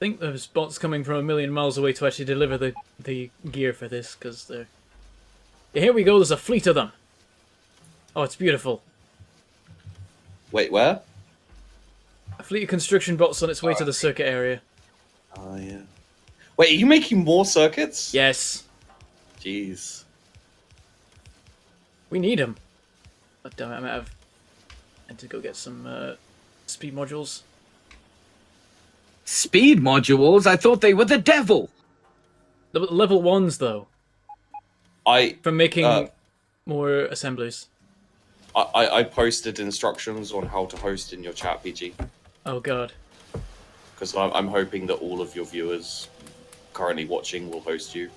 think there's bots coming from a million miles away to actually deliver the gear for this, because they're... Yeah, here we go, there's a fleet of them. Oh, it's beautiful. Wait, where? A fleet of construction bots on its way to the circuit area. Oh, yeah. Wait, are you making more circuits? Yes. Jeez. We need them. Oh, damn it, I might have... I need to go get some speed modules. Speed modules? I thought they were the devil! The level 1s, though. For making more assemblies. I posted instructions on how to host in your chat, PG. Oh, God. Because I'm hoping that all of your viewers currently watching will host you.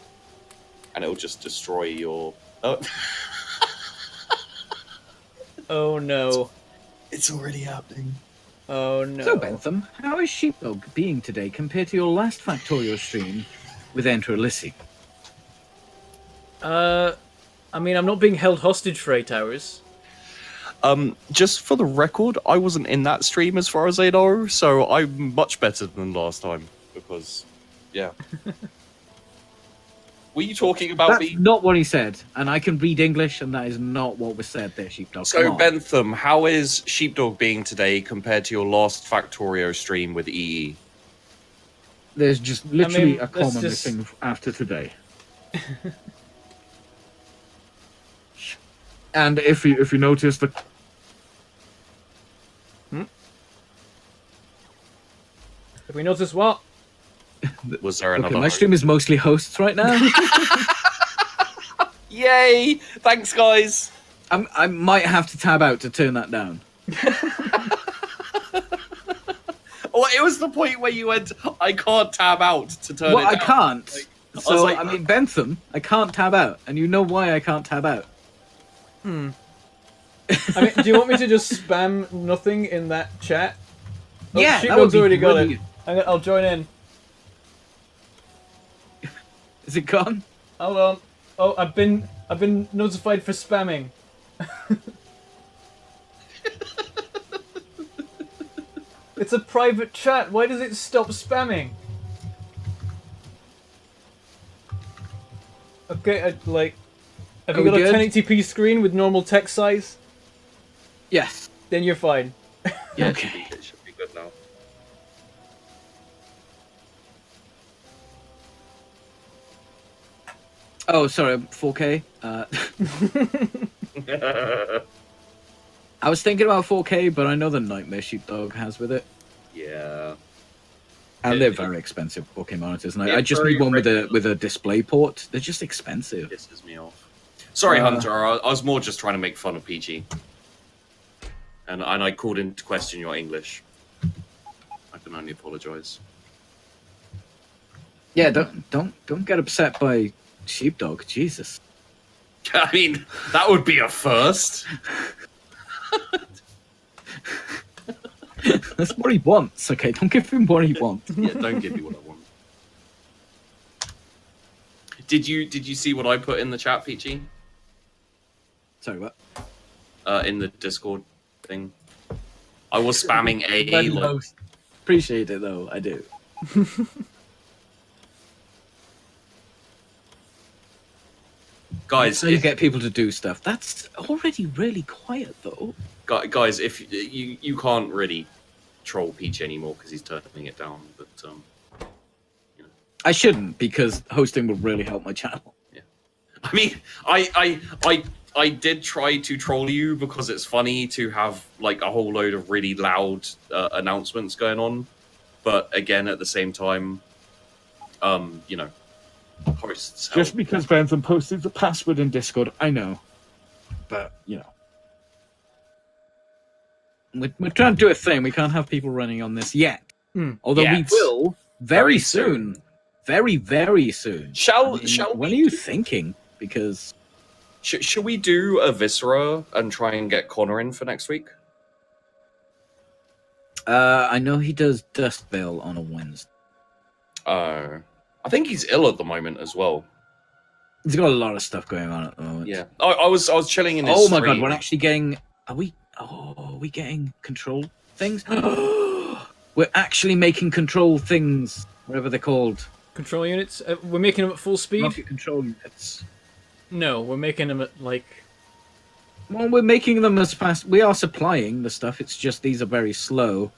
And it'll just destroy your... Oh, oh no. It's already happening. Oh no. So, Bentham, how is Sheepdog being today compared to your last Factorio stream with Enter Alysi? I mean, I'm not being held hostage for 8 hours. Just for the record, I wasn't in that stream as far as I know, so I'm much better than last time, because, yeah. Were you talking about That's not what he said, and I can read English, and that is not what was said there, Sheepdog. So, Bentham, how is Sheepdog being today compared to your last Factorio stream with EE? There's just literally a comma just... missing after today. And if you notice the... Have we noticed what? Was there another... Okay, my stream is mostly hosts right now. Yay! Thanks, guys! I might have to tab out to turn that down. Well, it was the point where you went, I can't tab out to turn it down. Well, I can't. Like, So, I mean, Bentham, I can't tab out. And you know why I can't tab out. I mean, do you want me to just spam nothing in that chat? Oh, Yeah, that would Sheepdog's be already got brilliant. it. I'll join in. Is it gone? Hold on. Oh, I've been notified for spamming. It's a private chat. Why does it stop spamming? Okay, have you got a 1080p screen with normal text size? Yes. Then you're fine. Yeah. Okay. It should be good now. Oh, sorry, 4K. I was thinking about 4K, but I know the nightmare Sheepdog has with it. Yeah. And they're very expensive 4K monitors. And I just need one with a display port. They're just expensive. Pisses me off. Sorry, Hunter. I was more just trying to make fun of PG. And I called into question your English. I can only apologise. Yeah, don't get upset by Sheepdog. Jesus. I mean, that would be a first. That's what he wants. Okay, don't give him what he wants. Yeah, don't give me what I want. Did you see what I put in the chat, Peachy? Sorry, what? In the Discord thing. I was spamming A. Appreciate it though, I do. Guys, so you get people to do stuff. That's already really quiet though. Guys, if you can't really troll Peach anymore because he's turning it down, but you know. I shouldn't, because hosting will really help my channel. Yeah, I mean, I did try to troll you because it's funny to have like a whole load of really loud announcements going on, but again, at the same time, you know, hosts help. Just because Bentham posted the password in Discord, I know, but you know. We're trying to do a thing. We can't have people running on this yet. Although we will very soon. Very, very soon. Shall when are you thinking? Because... Should we do a Viscera and try and get Connor in for next week? I know he does Dust Veil on a Wednesday. I think he's ill at the moment as well. He's got a lot of stuff going on at the moment. Yeah. I was chilling in his Oh my stream. god, we're actually getting... Are we getting control things? We're actually making control things whatever they're called. Control units? We're making them at full speed? Rocket control units. No, we're making them at, like... Well, we're making them as fast... We are supplying the stuff, it's just these are very slow.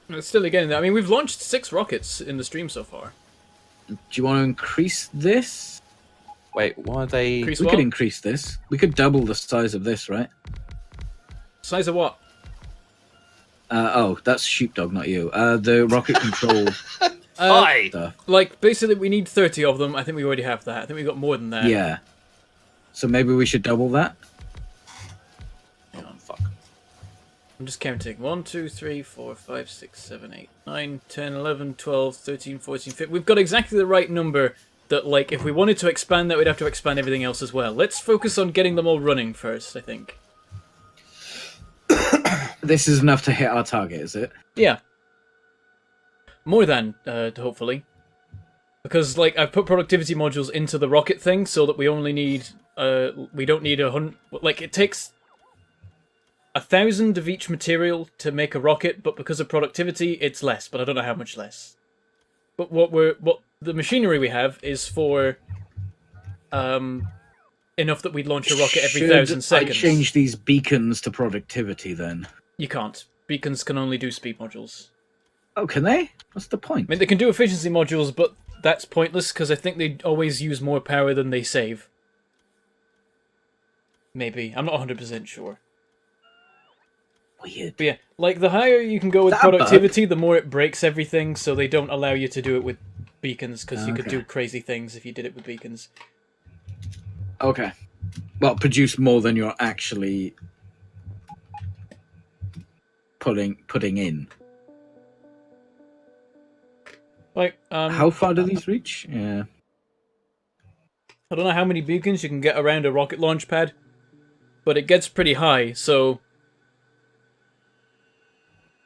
It's still getting there. I mean, we've launched 6 rockets in the stream so far. Do you want to increase this? Wait, why are they... Increase We what? could increase this. We could double the size of this, right? Size of what? Oh, that's Sheepdog, not you. The rocket control Hi! stuff. Like, basically, we need 30 of them. I think we already have that. I think we got more than that. Yeah. So maybe we should double that? Oh, fuck. I'm just counting. 1, 2, 3, 4, 5, 6, 7, 8, 9, 10, 11, 12, 13, 14, 15. We've got exactly the right number that, like, if we wanted to expand that, we'd have to expand everything else as well. Let's focus on getting them all running first, I think. This is enough to hit our target, is it? Yeah. More than, hopefully. Because, like, I've put productivity modules into the rocket thing so that we only need, we don't need 100, like, it takes 1,000 of each material to make a rocket, but because of productivity, it's less, but I don't know how much less. But what the machinery we have is for, enough that we'd launch a rocket every 1,000 seconds. I change these beacons to productivity then? You can't. Beacons can only do speed modules. Oh, can they? What's the point? I mean, they can do efficiency modules, but that's pointless because I think they always use more power than they save. Maybe. I'm not 100% sure. Weird. But yeah, like, the higher you can go with productivity, the more it breaks everything, so they don't allow you to do it with beacons, because you could do crazy things if you did it with beacons. Okay. Well, produce more than you're actually putting in. Like, how far do these reach? Yeah. I don't know how many beacons you can get around a rocket launch pad, but it gets pretty high, so...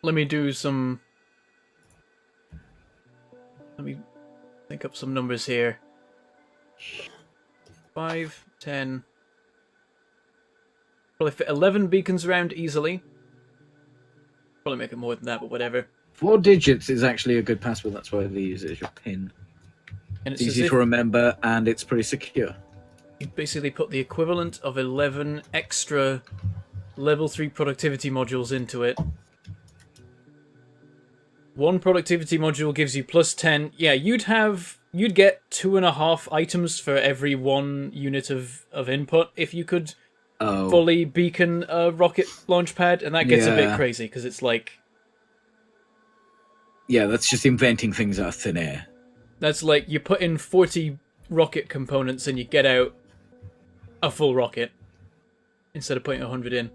Let me do some... Let me think up some numbers here. 5, 10... Probably fit 11 beacons around easily. Probably make it more than that, but whatever. 4 digits is actually a good password, that's why they use it as your PIN. And it's easy to remember, and it's pretty secure. You basically put the equivalent of 11 extra level 3 productivity modules into it. One productivity module gives you plus 10. Yeah, you'd get 2.5 items for every 1 unit of input if you could fully beacon a rocket launch pad, and that gets a bit crazy because it's like... Yeah, that's just inventing things out of thin air. That's like you put in 40 rocket components and you get out a full rocket instead of putting 100 in.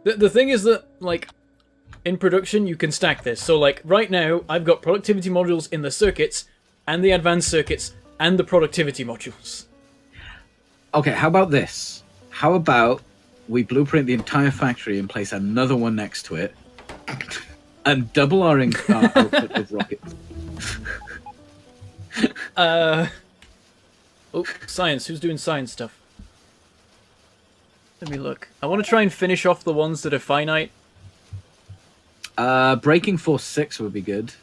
The thing is that, like, in production you can stack this. So, like, right now I've got productivity modules in the circuits and the advanced circuits and the productivity modules. Okay, how about this? How about we blueprint the entire factory and place another one next to it and double our output of rockets? Oh, science. Who's doing science stuff? Let me look. I want to try and finish off the ones that are finite. Breaking Force 6 would be good.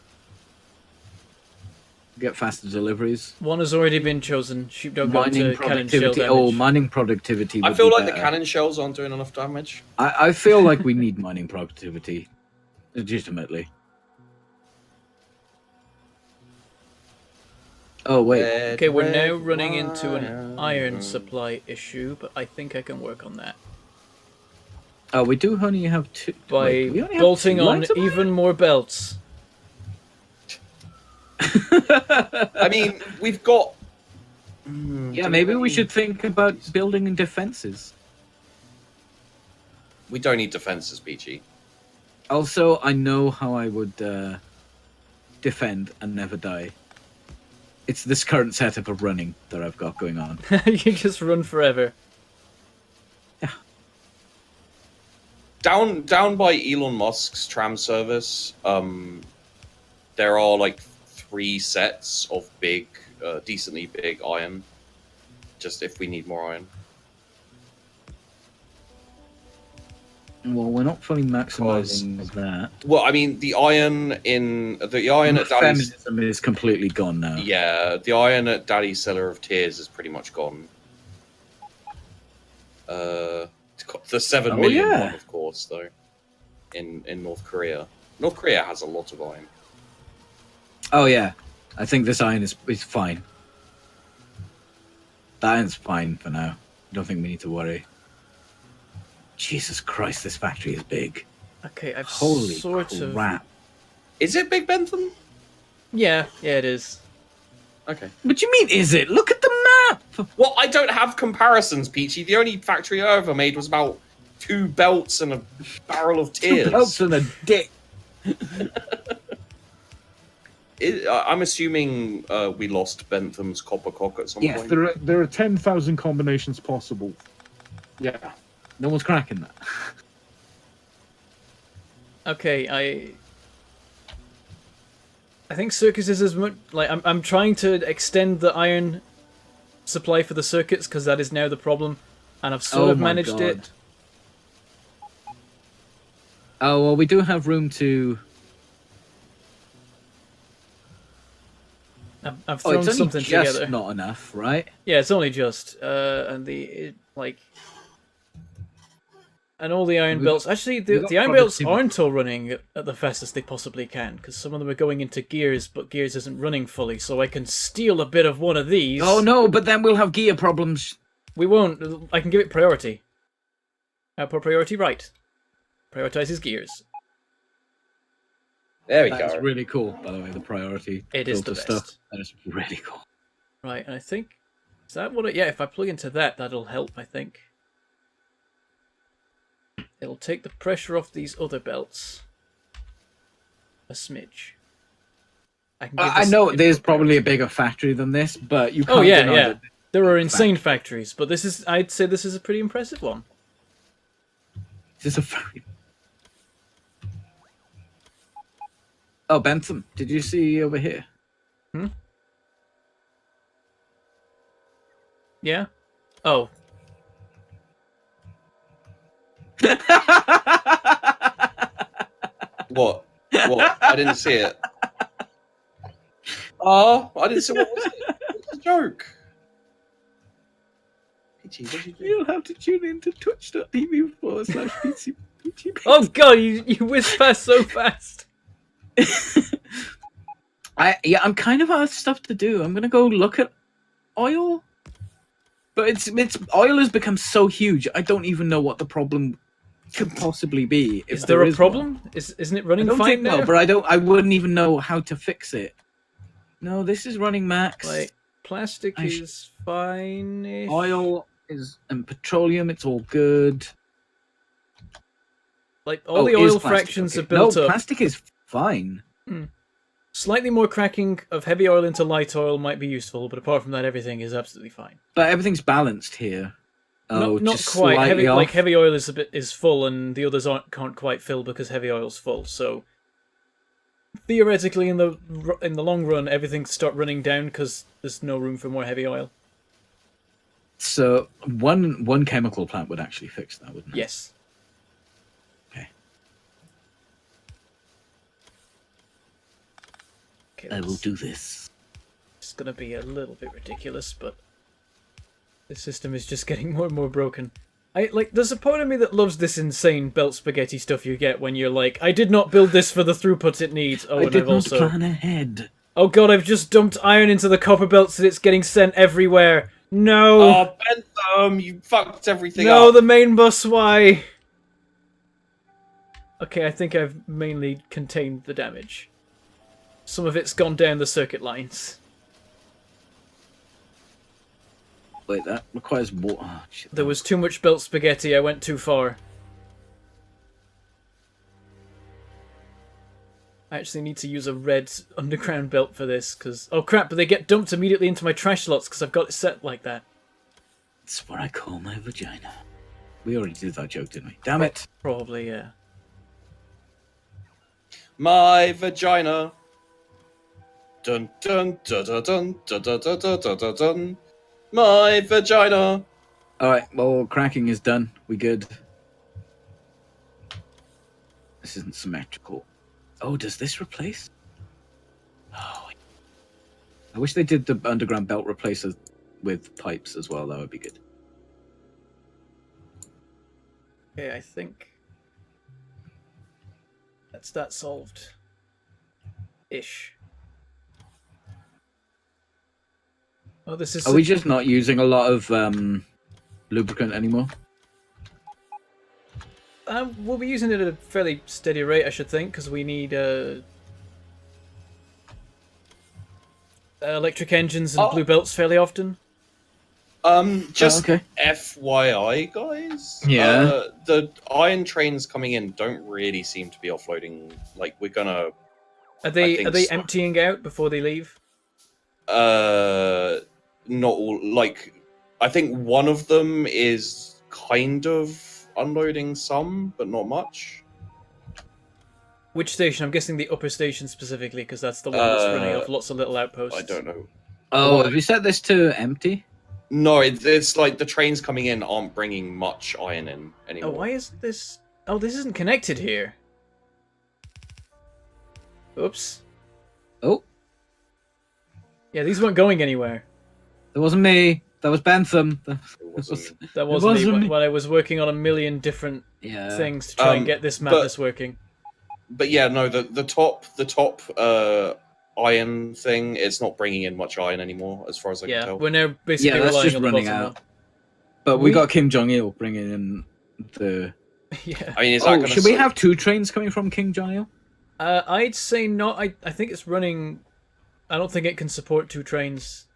Get faster deliveries. One has already been chosen. Sheepdog got to cannon shell damage. Oh, mining productivity. I feel like the cannon shells aren't doing enough damage. I feel like we need mining productivity. Legitimately. Oh, wait. Okay, we're now running into an iron supply issue, but I think I can work on that. Oh, we do only have 2. By bolting on even more belts. I mean, we've got... Yeah, maybe we should think about building defenses. We don't need defenses, Peachy. Also, I know how I would defend and never die. It's this current setup of running that I've got going on. You just run forever. Yeah. Down by Elon Musk's tram service, there are like 3 sets of big, decently big iron. Just if we need more iron. Well, we're not fully maximizing that. Well, I mean, the iron at Daddy's. Feminism is completely gone now. Yeah, the iron at Daddy's Cellar of Tears is pretty much gone. The 7 million one, of course, though. In North Korea, North Korea has a lot of iron. Oh yeah, I think this iron is fine. The iron's fine for now. I don't think we need to worry. Jesus Christ, this factory is big. Okay, I've Holy sort of... crap. Is it Big Bentham? Yeah, it is. Okay. What do you mean, is it? Look at the map! Well, I don't have comparisons, Peachy. The only factory I ever made was about 2 belts and a barrel of tears. 2 belts and a dick. I'm assuming we lost Bentham's copper cock at some point. Yes, there are 10,000 combinations possible. Yeah. No one's cracking that. Okay, I think circuits is as much like I'm trying to extend the iron supply for the circuits because that is now the problem, and I've sort of managed it. Oh well, we do have room to. I've thrown it's something only just together. not enough, right? Yeah, it's only just and all the iron belts. Actually, the iron belts aren't all running at the fastest they possibly can, because some of them are going into gears, but gears isn't running fully, so I can steal a bit of one of these. Oh no, but then we'll have gear problems. We won't. I can give it priority. Output priority right. Prioritizes gears. There we go. That's really cool, by the way, the priority. It is the best. Stuff. That is really cool. Right, and I think... Is that what it... Yeah, if I plug into that, that'll help, I think. It'll take the pressure off these other belts. A smidge. I know there's probably a bigger factory than this, but you can't deny that there are insane factories, but this is... I'd say this is a pretty impressive one. This is a very... Oh, Bentham, did you see over here? Yeah? Oh. What? What? I didn't see it. Oh, I didn't see what was it? It's a joke. Peachy, what did you do? You'll have to tune in to twitch.tv/PC. Oh god, you whizzed past so fast. I'm kind of out of stuff to do. I'm gonna go look at oil, but it's oil has become so huge. I don't even know what the problem could possibly be. Is there a problem? Isn't it running fine now? No, but I wouldn't even know how to fix it. No, this is running max. Like plastic is fine. Oil is and petroleum. It's all good. Like all the oil fractions are built up. No, plastic is fine. Slightly more cracking of heavy oil into light oil might be useful, but apart from that, everything is absolutely fine. But everything's balanced here. Oh, not just quite. Slightly off. Like heavy oil is full, and the others can't quite fill because heavy oil's full. So theoretically, in the long run, everything start running down because there's no room for more heavy oil. So one chemical plant would actually fix that, wouldn't it? Yes. I will do this. It's gonna be a little bit ridiculous, but the system is just getting more and more broken. There's a part of me that loves this insane belt spaghetti stuff you get when you're like, I did not build this for the throughput it needs. Oh, I did not plan ahead. Oh god, I've just dumped iron into the copper belts and it's getting sent everywhere. No. Oh, Bentham, you fucked everything up. No, the main bus. Why? Okay, I think I've mainly contained the damage. Some of it's gone down the circuit lines. Wait, that requires water. Oh, shit. There was too much belt spaghetti, I went too far. I actually need to use a red underground belt for this, because... Oh crap, but they get dumped immediately into my trash slots, because I've got it set like that. It's what I call my vagina. We already did that joke, didn't we? Damn it! Probably, yeah. My vagina. Dun dun dun dun dun dun dun dun dun dun dun dun. My vagina. Alright, well, cracking is done. We good. This isn't symmetrical. Oh, does this replace? Oh, I wish they did the underground belt replacer with pipes as well. That would be good. Okay, I think that's that solved. Ish. Oh, this is. Are we just not using a lot of lubricant anymore? We'll be using it at a fairly steady rate, I should think, because we need electric engines and blue belts fairly often. Just okay. FYI, guys. Yeah. The iron trains coming in don't really seem to be offloading. Like we're gonna. Are they emptying out before they leave? Not all. Like, I think one of them is kind of unloading some, but not much. Which station? I'm guessing the upper station specifically, because that's the one that's running off lots of little outposts. I don't know. Oh, have you set this to empty? No, it's like the trains coming in aren't bringing much iron in anymore. Oh, why isn't this? Oh, this isn't connected here. Oops. Oh, Yeah, these weren't going anywhere. that wasn't me. That was Bentham. It wasn't. That wasn't wasn't me me. when I was working on a million different Yeah. things to try and get this madness working. But yeah, no, the top iron thing, it's not bringing in much iron anymore, as far as I can Yeah, tell. we're now basically Yeah, that's relying just on the running bottom out. But we We- got Kim Jong Il bringing in the. one. Yeah. I mean, is that Oh, gonna should we have 2 trains coming from Kim Jong Il? I'd say not. I think it's running. I don't think it can support 2 trains.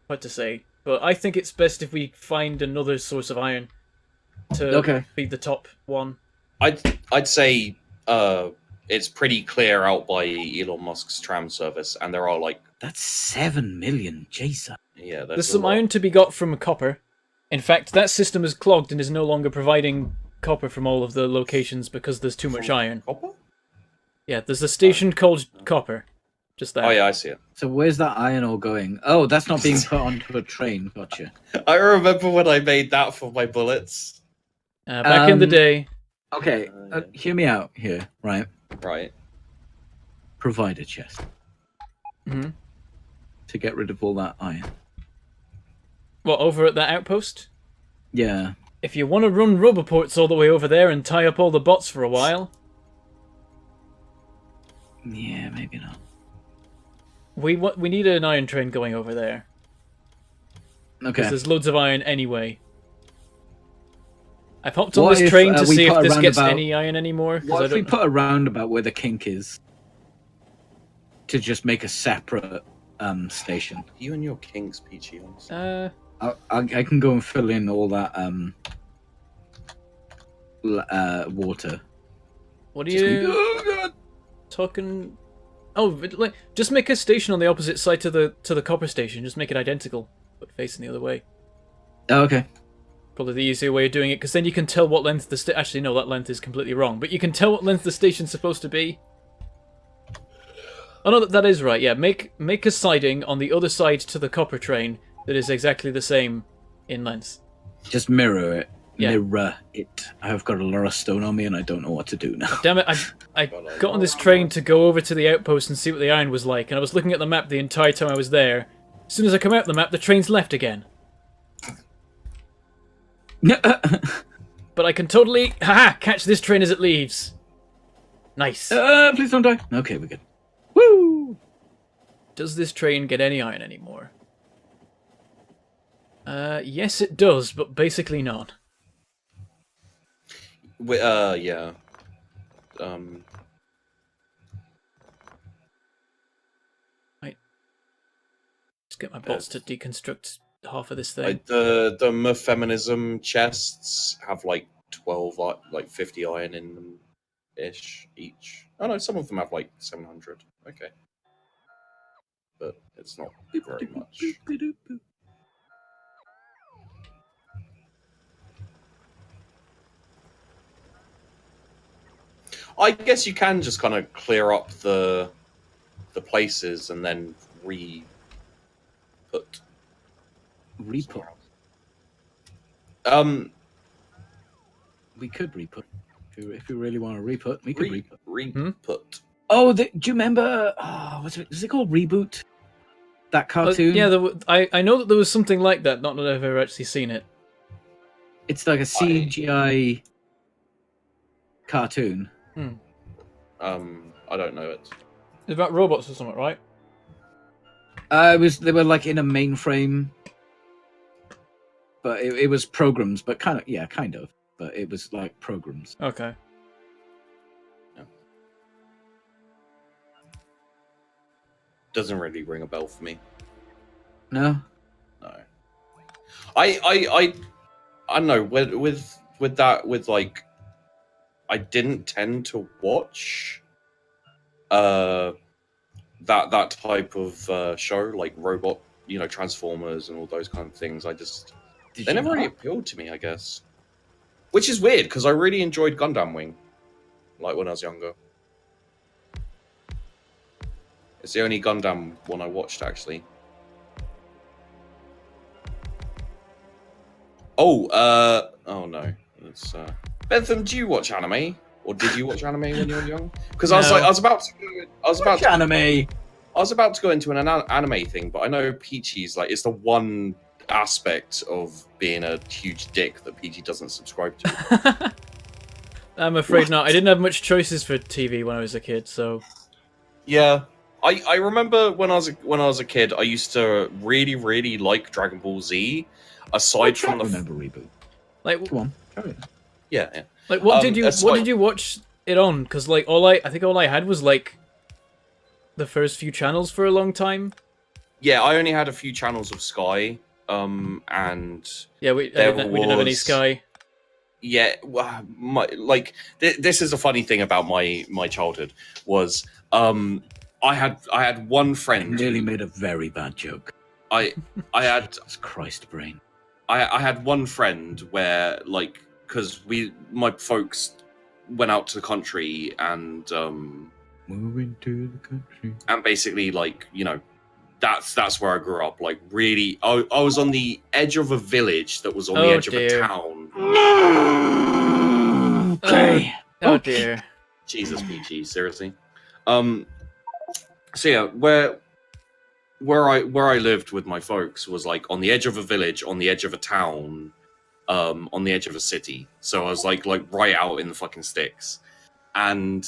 What to say? But I think it's best if we find another source of iron to be the top one. I'd say it's pretty clear out by Elon Musk's tram service, and there are like That's 7 million, Jesus. yeah, There's a some lot. iron to be got from copper. In fact, that system is clogged and is no longer providing copper from all of the locations because there's too much iron. Copper? Yeah, there's a station called Copper. Just there. Oh yeah, I see it. So where's that iron ore going? Oh, that's not being put onto a train. Gotcha. I remember when I made that for my bullets. Back in the day. Okay, hear me out here, right? Right. Provide a chest Hmm. to get rid of all that iron. What, over at that outpost? Yeah. If you want to run rubber ports all the way over there and tie up all the bots for a while, Yeah, maybe not. we need an iron train going over there. Okay. Because there's loads of iron anyway. I've hopped on What this if, train to we see if put a this gets roundabout- any iron anymore. 'cause What I if we don't put a roundabout where the kink is to just make a separate station? You and your kinks, Peachy. Honestly. I can go and fill in all that water. What are Just you oh god! talking? Oh, like just make a station on the opposite side to the copper station. Just make it identical, but facing the other way. Oh, okay. Probably the easier way of doing it, because then you can tell what length the actually no, that length is completely wrong. But you can tell what length the station's supposed to be. Oh no, that is right. Yeah, make a siding on the other side to the copper train that is exactly the same in length. Just mirror it. Yeah. Mirror it. I've got a lot of stone on me and I don't know what to do now. Damn it! I got on this train to go over to the outpost and see what the iron was like, and I was looking at the map the entire time I was there. As soon as I come out the map, the train's left again. But I can totally catch this train as it leaves. Nice. Please don't die. Okay, we're good. Woo! Does this train get any iron anymore? Yes, it does, but basically not. Yeah. Just get my bots to deconstruct half of this thing. Like the feminism chests have like 12, like 50 iron in them ish each. Oh no, some of them have like 700. Okay, but it's not very much. I guess you can just kind of clear up the places and then re-put. Re-put. Um, We could re-put. If you really want to re-put, we could re-put. Re-put. Oh, do you remember? Was it called Reboot? That cartoon? Yeah, I know that there was something like that. Not that I've ever actually seen it. It's like a CGI cartoon. I don't know it. It's about robots or something, right? They were like in a mainframe, but it was programs, but kind of. But it was like programs. Okay. Doesn't really ring a bell for me. No. No. I don't know with that like I didn't tend to watch that type of show, like robot, Transformers and all those kind of things. They never really appealed to me, I guess. Which is weird because I really enjoyed Gundam Wing, like when I was younger. It's the only Gundam one I watched, actually. Oh no. It's Bentham, do you watch anime? Or did you watch anime when you were young? Because No. I was about to anime. I was about to go into an anime thing, but I know Peachy's like it's the one aspect of being a huge dick that Peachy doesn't subscribe to. I'm afraid not. I didn't have much choices for TV when I was a kid, so Yeah. I remember when I was a kid, I used to really, really like Dragon Ball Z. Aside from the remember Reboot. like, Come on, carry on. yeah. like what did you watch it on? Because like I think all I had was like the first few channels for a long time. Yeah, I only had a few channels of Sky, and Yeah, we didn't have any Sky. Yeah, this is a funny thing about my childhood was I had one friend. Nearly made a very bad joke. I had That's Christ brain. I had one friend where like because my folks went out to the country and Moving to the country. and basically like that's where I grew up. Like really, I was on the edge of a village that was on the edge of a town. Okay. Oh dear. Jesus, Peachy, seriously. So yeah, where I lived with my folks was like on the edge of a village, on the edge of a town, on the edge of a city. So I was like right out in the fucking sticks, and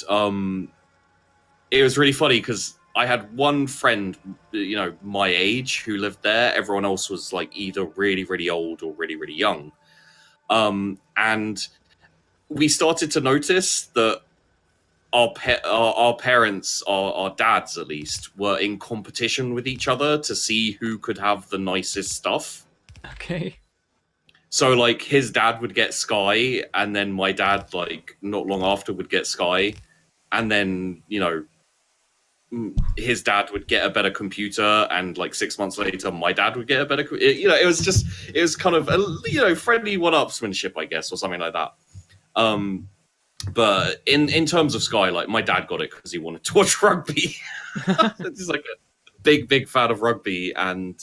it was really funny because I had one friend, my age, who lived there. Everyone else was like either really, really old or really, really young, and we started to notice that our parents, our dads at least, were in competition with each other to see who could have the nicest stuff. Okay. So like his dad would get Sky, and then my dad like not long after would get Sky, and then his dad would get a better computer, and like 6 months later my dad would get a better it was kind of a friendly one-upsmanship, I guess, or something like that. But in terms of Sky, like my dad got it because he wanted to watch rugby. He's like a big fan of rugby and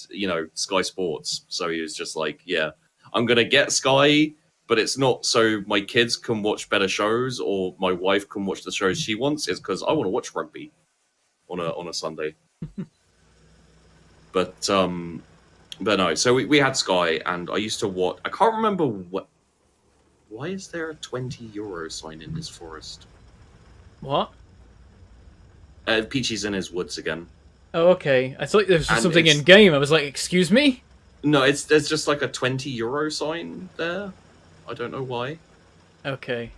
Sky Sports. So he was just like, yeah, I'm gonna get Sky, but it's not so my kids can watch better shows or my wife can watch the shows she wants. It's because I want to watch rugby on a Sunday. But no. So we had Sky, and I used to watch. I can't remember what. Why is there a 20 euro sign in this forest? What? Peachy's in his woods again. Oh, okay. I thought there was And something it's- in game. I was like, excuse me? No, there's just like a 20 euro sign there. I don't know why. Okay.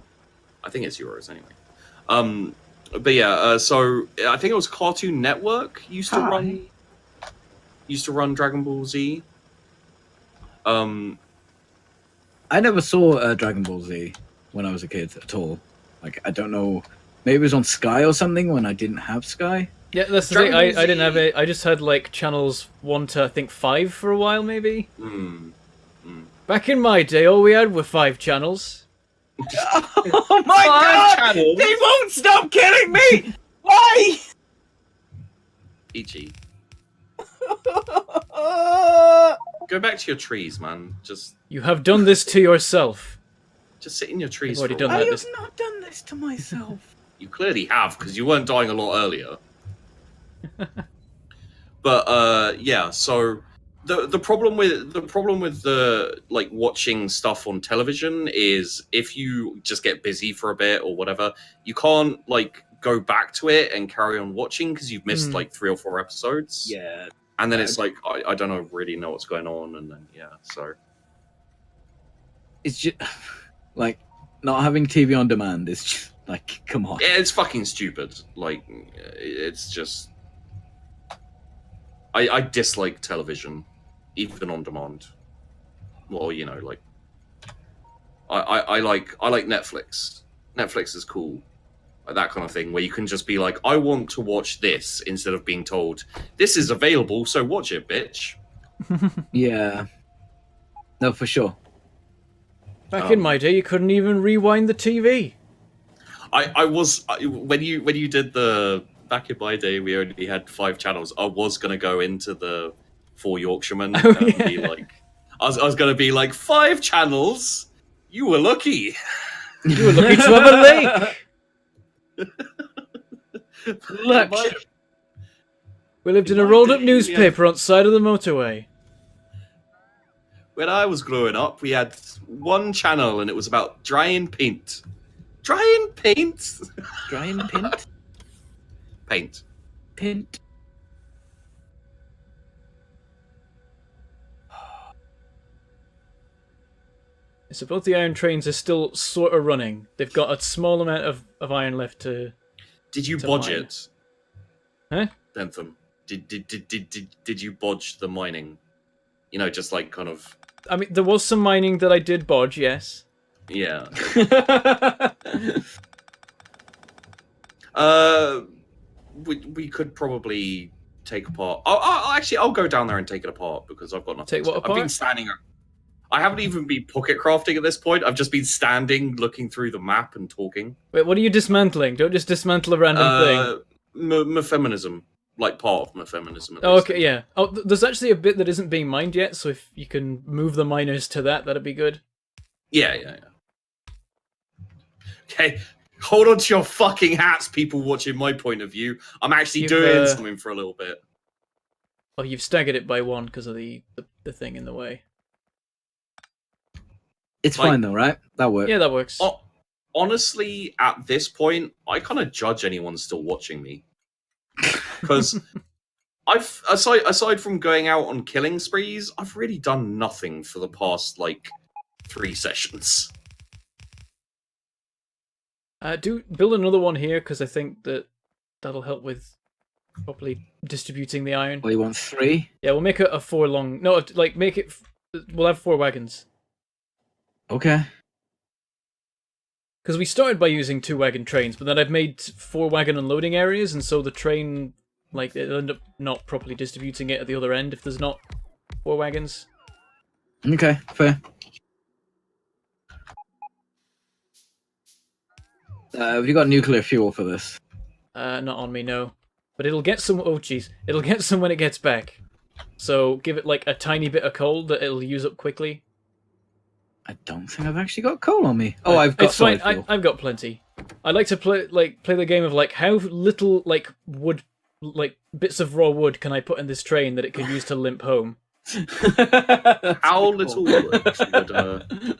I think it's euros anyway. But yeah, so I think it was Cartoon Network used to run Dragon Ball Z. I never saw Dragon Ball Z when I was a kid at all. Like, I don't know. Maybe it was on Sky or something when I didn't have Sky. Yeah, that's the Dragon thing. Ball I didn't have Z- it. I just had like channels 1 to I think 5 for a while, maybe. Back in my day, all we had were 5 channels. Oh my god! channels? They won't stop killing me! Why? Peachy, go back to your trees, man. Just You have done this to yourself. Just sit in your trees. I've already for a done while. I that. have not done this to myself. You clearly have, because you weren't dying a lot earlier. But yeah, so the problem with the like watching stuff on television is if you just get busy for a bit or whatever, you can't like go back to it and carry on watching because you've missed like 3 or 4 episodes. Yeah. And then it's like I don't really know what's going on, and then so It's just like not having TV on demand is just like, come on. it's fucking stupid. Like it's just I dislike television, even on demand. Well, you know, like I like Netflix. Netflix is cool. Like that kind of thing where you can just be like, I want to watch this instead of being told this is available, so watch it, bitch. Yeah. No, for sure. Back in my day, you couldn't even rewind the TV. When you did the back in my day, we only had 5 channels. I was gonna go into the 4 Yorkshiremen and be like, I was gonna be like 5 channels. You were lucky. You were lucky to have a lake. Look. We lived in a rolled-up newspaper on the side of the motorway. When I was growing up, we had 1 channel, and it was about drying paint. Drying paint. Drying pint? Paint. Pint. I suppose the iron trains are still sort of running. They've got a small amount of iron left to... Did you to bodge mine. it? Huh? Bentham. Did you bodge the mining? You know, just like kind of. I mean, there was some mining that I did bodge, yes. Yeah. We could probably take apart. I'll go down there and take it apart because I've got nothing. Take what I've been apart? standing. I haven't even been pocket crafting at this point. I've just been standing, looking through the map and talking. Wait, what are you dismantling? Don't just dismantle a random thing. My feminism, like part of my feminism. Oh, okay, yeah. Oh, there's actually a bit that isn't being mined yet, so if you can move the miners to that, that'd be good. Yeah. Okay, hold on to your fucking hats, people watching my point of view. I'm actually doing something for a little bit. Oh, you've staggered it by 1 because of the thing in the way. It's Like- fine though, right? That works. Yeah, that works. Oh, honestly, at this point, I kind of judge anyone still watching me because I've aside from going out on killing sprees, I've really done nothing for the past like 3 sessions. Do build another one here because I think that'll help with properly distributing the iron. Well, you want 3? Yeah, we'll make it a 4 long. No, like make it. We'll have 4 wagons Okay. because we started by using 2 wagon trains, but then I've made 4 wagon unloading areas, and so the train like it'll end up not properly distributing it at the other end if there's not 4 wagons. Okay, fair. Have you got nuclear fuel for this? Not on me, no. But it'll get some. Oh, jeez, it'll get some when it gets back. So give it like a tiny bit of coal that it'll use up quickly. I don't think I've actually got coal on me. Oh, I've got It's fine. solid fuel. I've got plenty. I like to play the game of like how little like wood, like bits of raw wood can I put in this train that it can use to limp home. How little would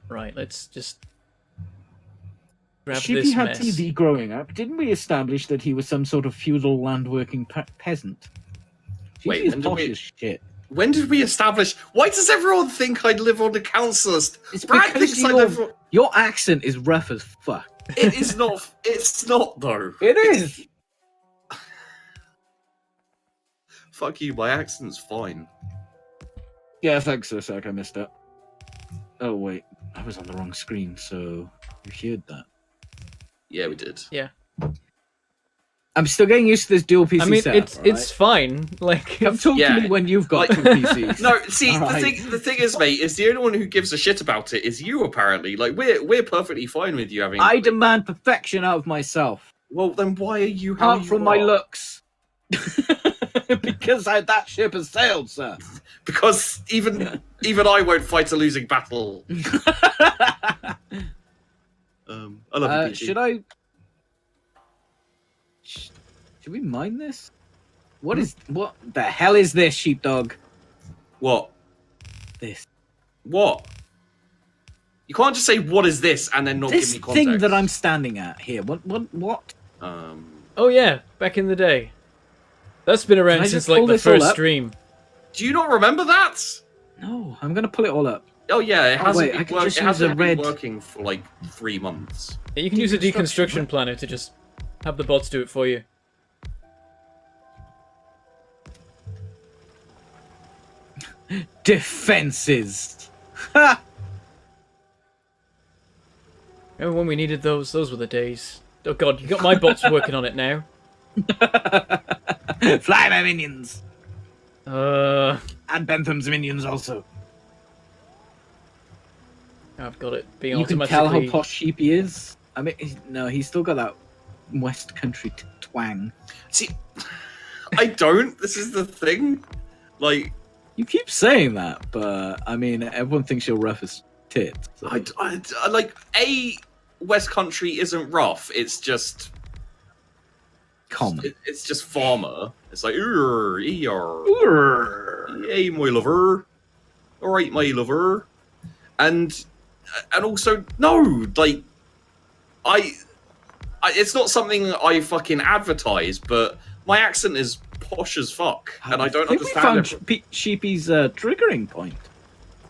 Right, let's just grab Sheepy this had mess. TV growing up. Didn't we establish that he was some sort of feudal land-working peasant? Wait, Sheepy is when did posh we- as shit. When did we establish? Why does everyone think I live on the council list? It's Brad because thinks I live. your accent is rough as fuck. It is not. It's not though. It is. Fuck you. My accent's fine. Yeah, thanks for a sec. I missed it. Oh wait, I was on the wrong screen, so you heard that. Yeah, we did. Yeah, I'm still getting used to this dual PC I mean setup. it's fine. Like Come talk Yeah. to me when you've got Like- 2 PCs. No, see, Alright. the thing is, mate, is the only one who gives a shit about it is you. Apparently, like we're perfectly fine with you having. I demand perfection out of myself, Well, then why are you? How apart from my looks. because that ship has sailed, sir. Because even I won't fight a losing battle. I love you, Peachy. Should we mine this? What the hell is this, sheepdog? What? This. What? You can't just say what is this and then not This give me context. thing that I'm standing at here. What? Oh yeah, back in the day. That's been Can I around just since like pull the this all first up? stream. Do you not remember that? No, I'm gonna pull it all up. Oh yeah, it hasn't, wait, I been, can work- just it use hasn't a been red- working for like 3 months. Yeah, you can use a Deconstruction, deconstruction planner to just have the bots do it for you. Defenses. Ha! Remember when we needed those? Those were the days. Oh god, you got my bots working on it now. Fly my minions. Uh, And Bentham's minions also. I've got it being You can automatically. tell how posh Sheepy is. I mean, no, he's still got that West Country twang. See, I don't. This is the thing. Like, You keep saying that, but I mean, everyone thinks you're rough as tits. So. I like West Country isn't rough. It's just Common. It's just farmer. It's like hey, my lover. All right, my lover. And also no, like it's not something I fucking advertise, but my accent is posh as fuck, and I don't think understand it. we found Sheepy's triggering point.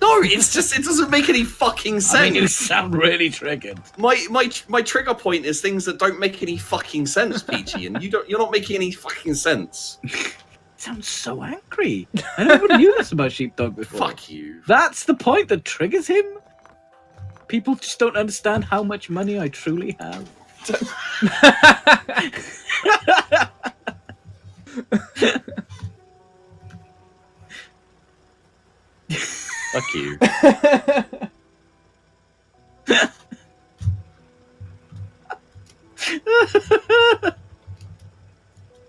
No, it's just it doesn't make any fucking sense. I mean, you sound really triggered. My trigger point is things that don't make any fucking sense, Peachy, and you're not making any fucking sense. Sounds so angry. I never knew this about Sheepdog before. Fuck you. That's the point that triggers him? People just don't understand how much money I truly have. Fuck you.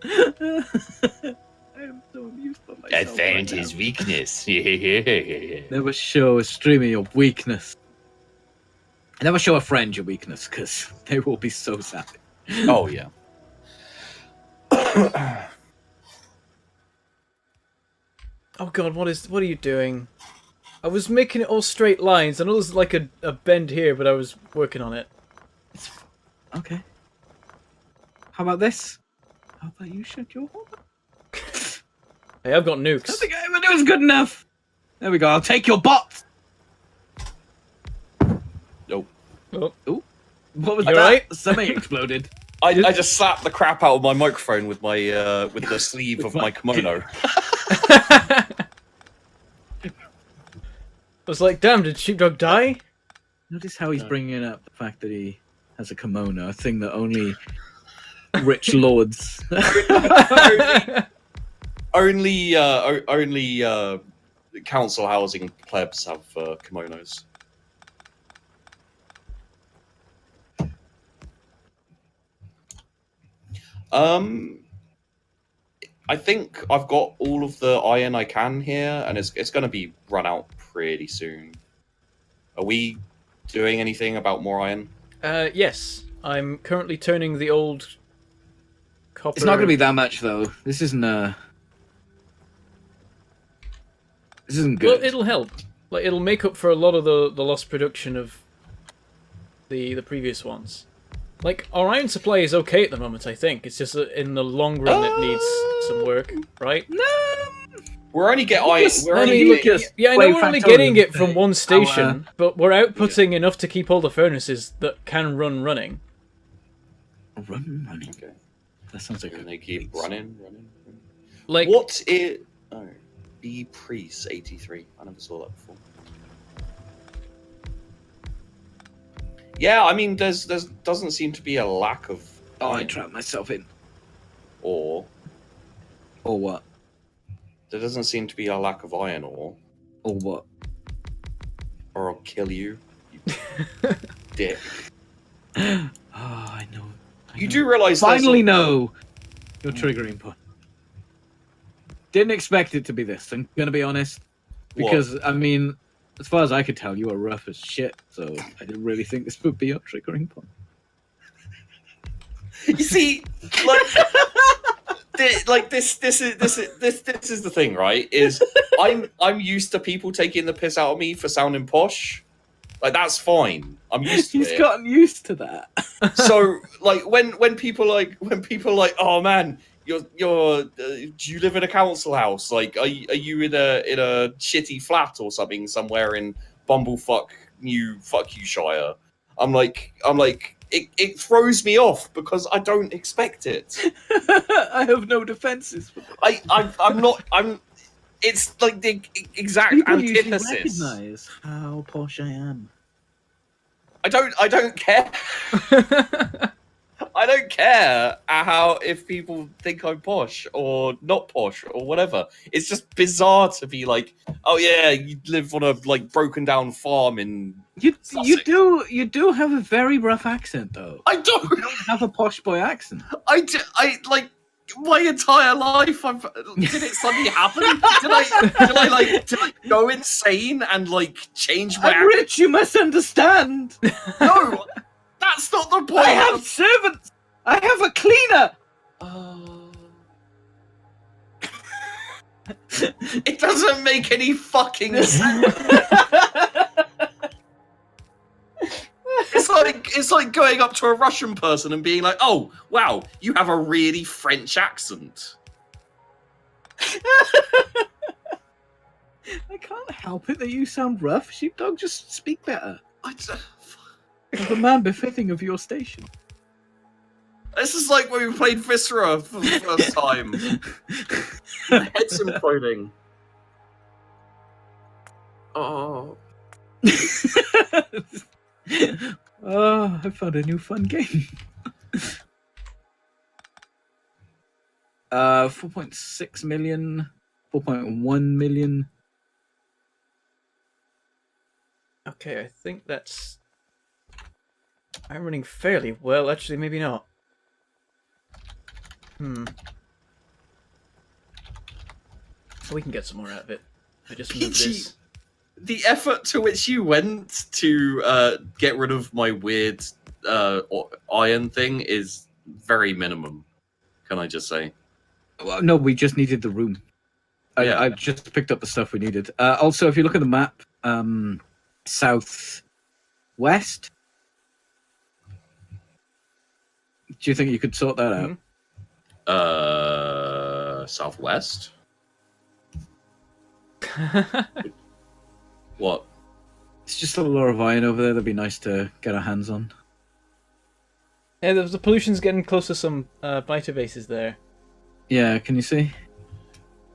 I am so amused by myself. Right now. weakness. Never show a streamer your weakness. Never show a friend your weakness, because they will be so sad. Oh yeah. Oh god, what are you doing? I was making it all straight lines. I know there's like a bend here, but I was working on it. Okay. How about this? How about you shut your hole? Hey, I've got nukes. I think I ever knew it was good enough. There we go. I'll take your bot. Nope. Oh. Ooh. What was You that? alright? Something exploded. I just slapped the crap out of my microphone with my with the sleeve of my kimono. I was like, damn, did Sheepdog die? Notice how he's bringing up the fact that he has a kimono, a thing that only rich lords. only council housing plebs have kimonos. I think I've got all of the iron I can here, and it's going to be run out pretty soon. Are we doing anything about more iron? Yes. I'm currently turning the old copper... It's not going to be that much, though. This isn't good. Well, it'll help. Like, it'll make up for a lot of the lost production of the previous ones. Like, our iron supply is okay at the moment, I think. It's just that in the long run it needs some work, right? No. We're only getting iron. We're I only mean, getting, yeah, I know we're only getting it from one station, Our- but we're outputting enough to keep all the furnaces that can run running. Running. okay. That sounds like And they keep running. Like, What is? Oh, B Priest 83. I never saw that before. Yeah, I mean, there's doesn't seem to be a lack of. Oh, I iron trapped myself in. ore. Or what? There doesn't seem to be a lack of iron ore, Or what? or I'll kill you. You dick. Oh, I know. You do realize Finally know your triggering point. Didn't expect it to be this. I'm gonna be honest, because I mean, as far as I could tell, you were rough as shit. So I didn't really think this would be your triggering point. You see, this is the thing, right? Is I'm used to people taking the piss out of me for sounding posh. Like, that's fine. I'm used to it. He's gotten used to that. So, like, when people like, oh man, do you live in a council house? Like, are you in a shitty flat or something somewhere in Bumblefuck New Fuck You Shire? I'm like, it throws me off because I don't expect it. I have no defenses. It's like the exact People usually antithesis. recognize how posh I am. I don't care. I don't care how if people think I'm posh or not posh or whatever. It's just bizarre to be like, oh yeah, you live on a like broken down farm in. You Sussex. do have a very rough accent though. I don't. You don't have a posh boy accent. I like my entire life. Did it suddenly happen? Did I go insane and like change my? I'm rich. You must understand. No, that's not the point. I have servants. I have a cleaner. It doesn't make any fucking sense. It's like going up to a Russian person and being like, "Oh, wow, you have a really French accent." I can't help it that you sound rough, Sheepdog. Just speak better. Like a man befitting of your station. This is like when we played Viscera for the first time. Head's imploding. Oh. Oh, I found a new fun game. 4.6 million, 4.1 million. Okay, I think that's... I'm running fairly well, actually, maybe not. We can get some more out of it. I just move Peachy, this. the effort to which you went to get rid of my weird iron thing is very minimum. Can I just say? Well, no, we just needed the room. Yeah. I just picked up the stuff we needed. Also, if you look at the map, southwest. Do you think you could sort that out? Southwest. What? It's just a lot of iron over there. That'd be nice to get our hands on. Yeah, the pollution's getting close to some biter bases there. Yeah, can you see?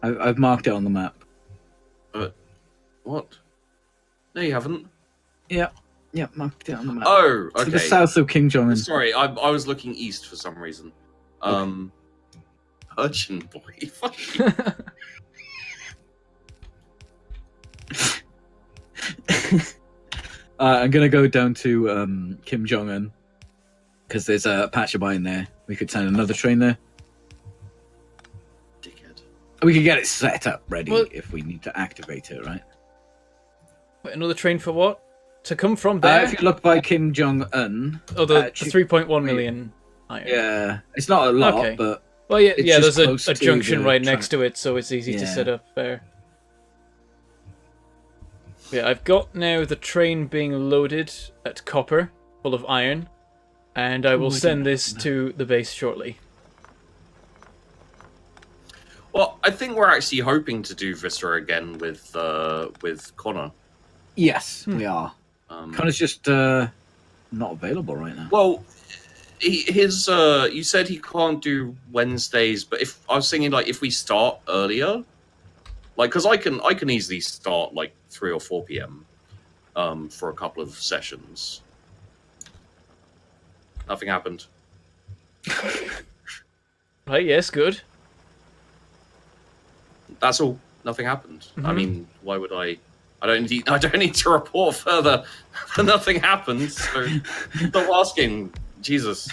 I've marked it on the map. What? No, you haven't. Yeah, marked it on the map. Oh, okay. To the south of King Jong-un. Sorry, I was looking east for some reason. Urchin boy. Fuck you. I'm gonna go down to Kim Jong-un because there's a patch of iron there. We could send another train there. Dickhead. We could get it set up ready Well- if we need to activate it, right? Wait, another train for what? To come from there? If you look by Kim Jong-un, Oh, the 3.1 million iron. yeah, it's not a lot, Okay. but Well, yeah, It's yeah. just There's close a to junction the right track. next to it, so it's easy to Yeah. set up there. Yeah, I've got now the train being loaded at copper, full of iron, and I will I send didn't this know. to the base shortly. Well, I think we're actually hoping to do Viscera again with Connor. yes, we are. Um, Connor's just not available right now. Well, his you said he can't do Wednesdays, but if I was thinking like if we start earlier, like because I can easily start like 3 or 4 p.m. For a couple of sessions. Nothing happened. Right, yes, good. That's all. Nothing happened. I Mhm. mean, why would I? I don't need to report further. Nothing happened. So stop asking. Jesus,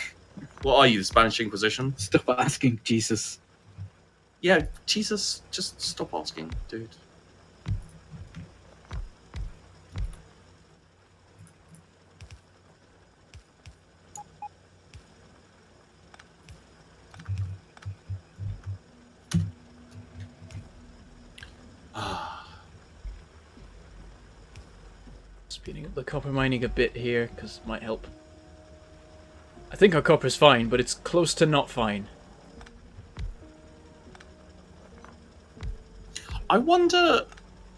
what are you, the Spanish Inquisition? Stop asking, Jesus. Yeah, Jesus, just stop asking, dude. Speeding up the copper mining a bit here, because it might help. I think our copper's fine, but it's close to not fine. I wonder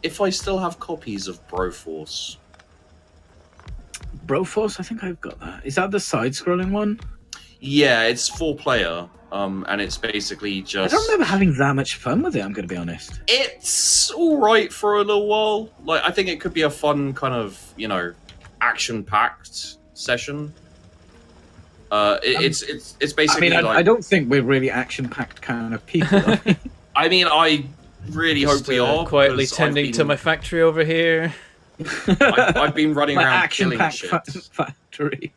if I still have copies of Broforce. Broforce, I think I've got that. Is that the side-scrolling one? Yeah, it's 4-player, and it's basically just... I don't remember having that much fun with it, I'm going to be honest. It's alright for a little while. Like, I think it could be a fun kind of, you know, action-packed session. It's basically like... I don't think we're really action-packed kind of people. I mean, I really hope we are. Quietly because tending to my factory over here. I've been running My around killing action-packed shit. factory.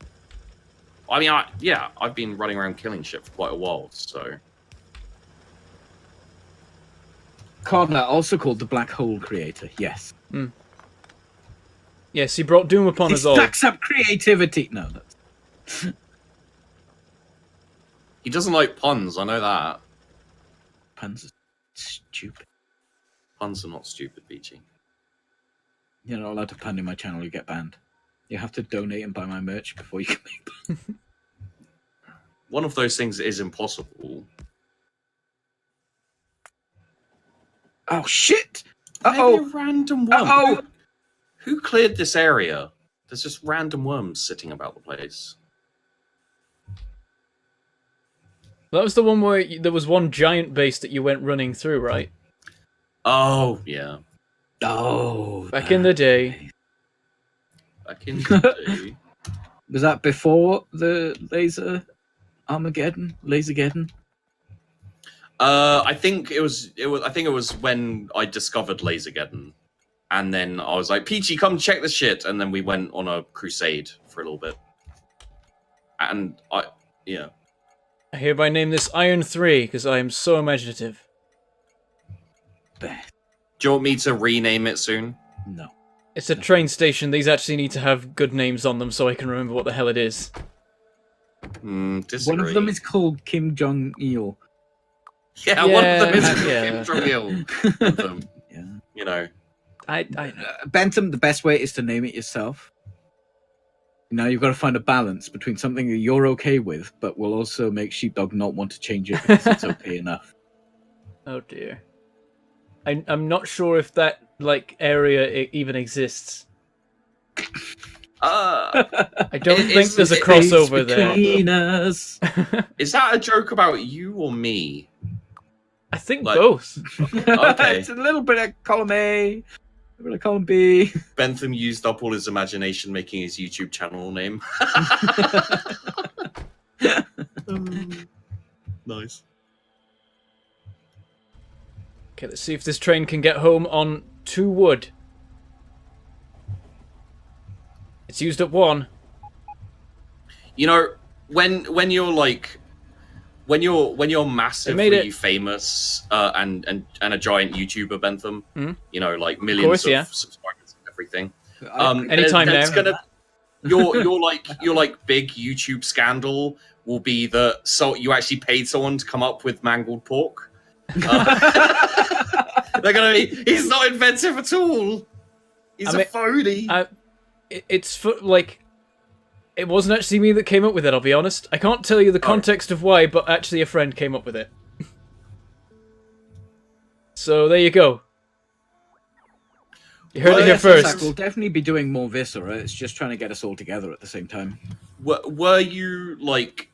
I mean, I've been running around killing shit for quite a while, so... Cardinal, also called the Black Hole Creator, yes. Yes, he brought doom upon He us all. stacks up creativity. No, that's... He doesn't like puns, I know that. Puns are stupid. Puns are not stupid, Peachy. You're not allowed to pun in my channel, you get banned. You have to donate and buy my merch before you can make puns. One of those things is impossible. Oh, shit! Maybe Uh-oh! a random worm. Uh-oh! Who cleared this area? There's just random worms sitting about the place. That was the one where there was one giant base that you went running through, right? Oh, yeah. Oh, Back in the day. Back in the day. Was that before the laser Armageddon? Lasergeddon? I think it was when I discovered Lasergeddon. And then I was like, Peachy, come check this shit. And then we went on a crusade for a little bit. And yeah. I hereby name this Iron 3, because I am so imaginative. Beth. Do you want me to rename it soon? No. It's a train station. These actually need to have good names on them so I can remember what the hell it is. Disagree. One of them is called Kim Jong-il. Yeah, one of them is yeah. Kim Jong-il. One of them. Yeah. You know. Bentham, the best way is to name it yourself. Now you've got to find a balance between something that you're okay with, but will also make Sheepdog not want to change it because it's okay enough. Oh dear. I'm not sure if that area even exists. I don't think there's a crossover there. Is that a joke about you or me? I think both. Okay. It's a little bit of column A, a bit of column B. Bentham used up all his imagination making his YouTube channel name. Nice. Okay, let's see if this train can get home on 2 wood. It's used up 1. You know, when you're like when you're massively famous and a giant YouTuber, Bentham, you know, like millions of subscribers and everything. Anytime now. Your big YouTube scandal will be that you actually paid someone to come up with Mangledpork. They're gonna be, he's not inventive at all. He's a phony. It wasn't actually me that came up with it, I'll be honest. I can't tell you the context of why, but actually a friend came up with it. So there you go. You heard it here first. We'll definitely be doing more Viscera. It's just trying to get us all together at the same time. Were you like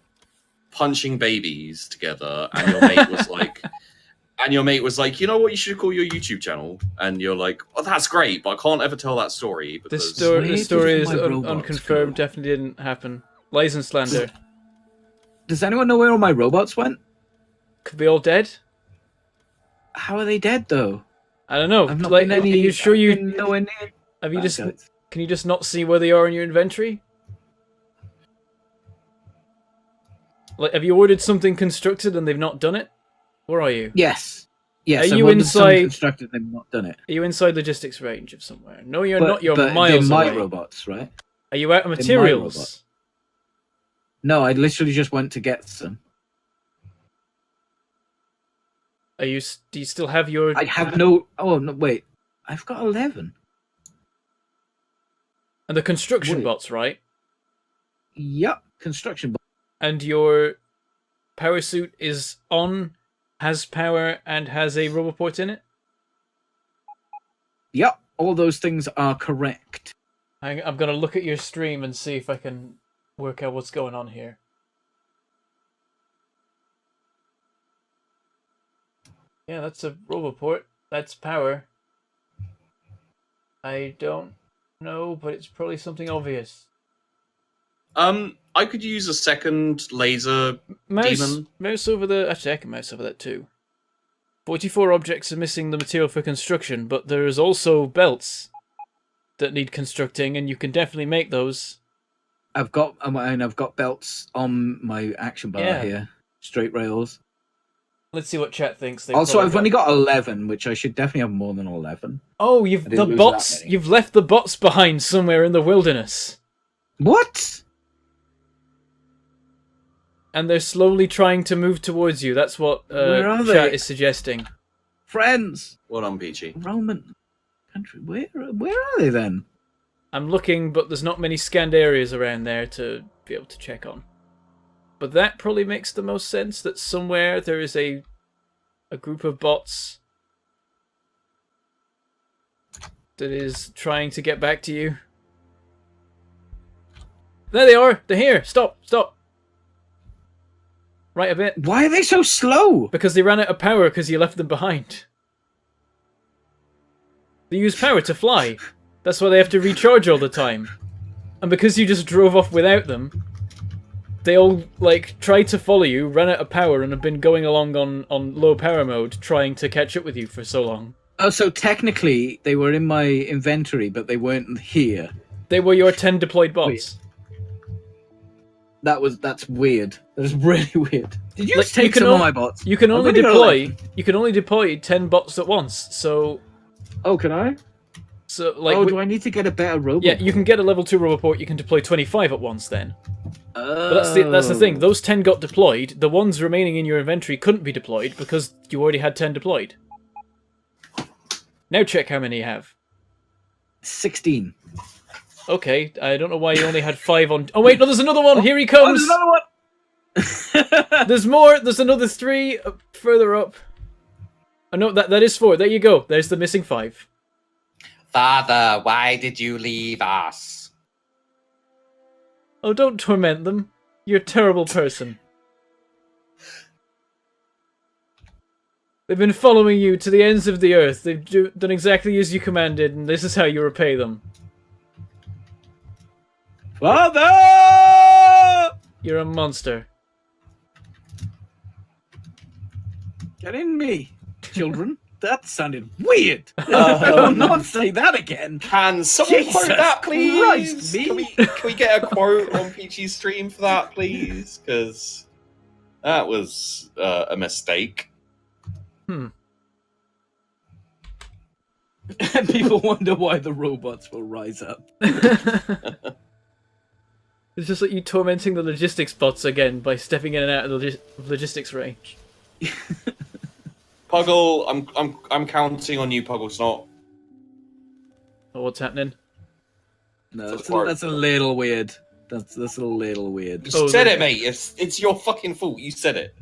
punching babies together, and your mate was like, you know what, you should call your YouTube channel, and you're like, oh, that's great, but I can't ever tell that story because this story is unconfirmed. Definitely didn't happen. Lies and slander. Does anyone know where all my robots went? Could be all dead. How are they dead though? I don't know. I've not Like, been are you sure you? Nowhere near. Have you just? Can you just not see where they are in your inventory? Like, have you ordered something constructed and they've not done it? Where are you? Yes. Yes. Are I've you ordered some inside- constructed, they've not done it. Are you inside logistics range of somewhere? No, you're But, not. You're but miles they're my away. robots, right? Are you out of They're my materials? robots. No, I literally just went to get some. Are you? Do you still have your? I have no. Oh no! Wait, I've got 11. And the construction Wait. bots, right? Yep, construction. And your power suit is on, has power, and has a roboport in it? Yep, all those things are correct. I'm going to look at your stream and see if I can work out what's going on here. Yeah, that's a roboport. That's power. I don't know, but it's probably something obvious. I could use a second laser demon. Mouse over the... Actually, I can mouse over that too. 44 objects are missing the material for construction, but there's also belts that need constructing, and you can definitely make those. I've got belts on my action bar here. Straight rails. Let's see what chat thinks. Also, I've only got 11, which I should definitely have more than 11. Oh, I didn't lose that many. You've left the bots behind somewhere in the wilderness. What? And they're slowly trying to move towards you. That's what Where are chat they? is suggesting. Friends. Well done, Peachy. Roman country. Where are they then? I'm looking, but there's not many scanned areas around there to be able to check on. But that probably makes the most sense, that somewhere there is a group of bots that is trying to get back to you. There they are! They're here! Stop! Stop! Right a bit. Why are they so slow? Because they ran out of power because you left them behind. They use power to fly. That's why they have to recharge all the time. And because you just drove off without them, they all, like, tried to follow you, ran out of power, and have been going along on low power mode, trying to catch up with you for so long. Oh, so technically they were in my inventory, but they weren't here. They were your 10 deployed bots. That's weird. That's really weird. Did you Like, take some of my bots? You can I've only only got deploy. 11. You can only deploy 10 bots at once. So, Oh, can I? like, do I need to get a better robot? yeah, you can get a level 2 roboport. You can deploy 25 at once. Then. Oh. But that's the thing. Those 10 got deployed. The ones remaining in your inventory couldn't be deployed because you already had 10 deployed. Now check how many you have. 16. Okay, I don't know why you only had 5 on... Oh wait, no, there's another one! Here he Oh, comes! there's another one! There's more! There's another 3 further up. Oh no, that is 4. There you go. There's the missing 5. Father, why did you leave us? Oh, don't torment them. You're a terrible person. They've been following you to the ends of the earth. They've done exactly as you commanded, and this is how you repay them. Father! You're a monster. Get in me, children. That sounded weird. I will not say that again. Can someone Jesus quote that, please? Christ, me. Can we get a quote on Peachy's stream for that, please? Because that was a mistake. And people wonder why the robots will rise up. It's just like you tormenting the logistics bots again by stepping in and out of the logistics range. Puggle, I'm counting on you, Puggle Snot. Oh, what's happening? No, that's a little weird. That's a little weird. You said it, mate. It's your fucking fault. You said it.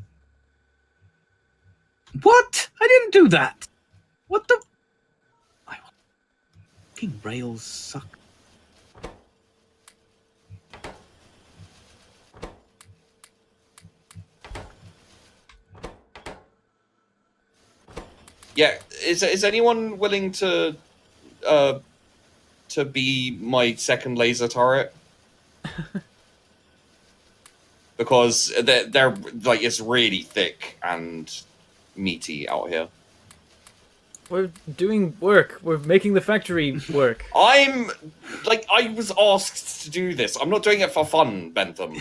What? I didn't do that. What the? Fucking rails suck. Yeah, is anyone willing to be my second laser turret? Because they're like, it's really thick and meaty out here. We're doing work. We're making the factory work. I was asked to do this. I'm not doing it for fun, Bentham.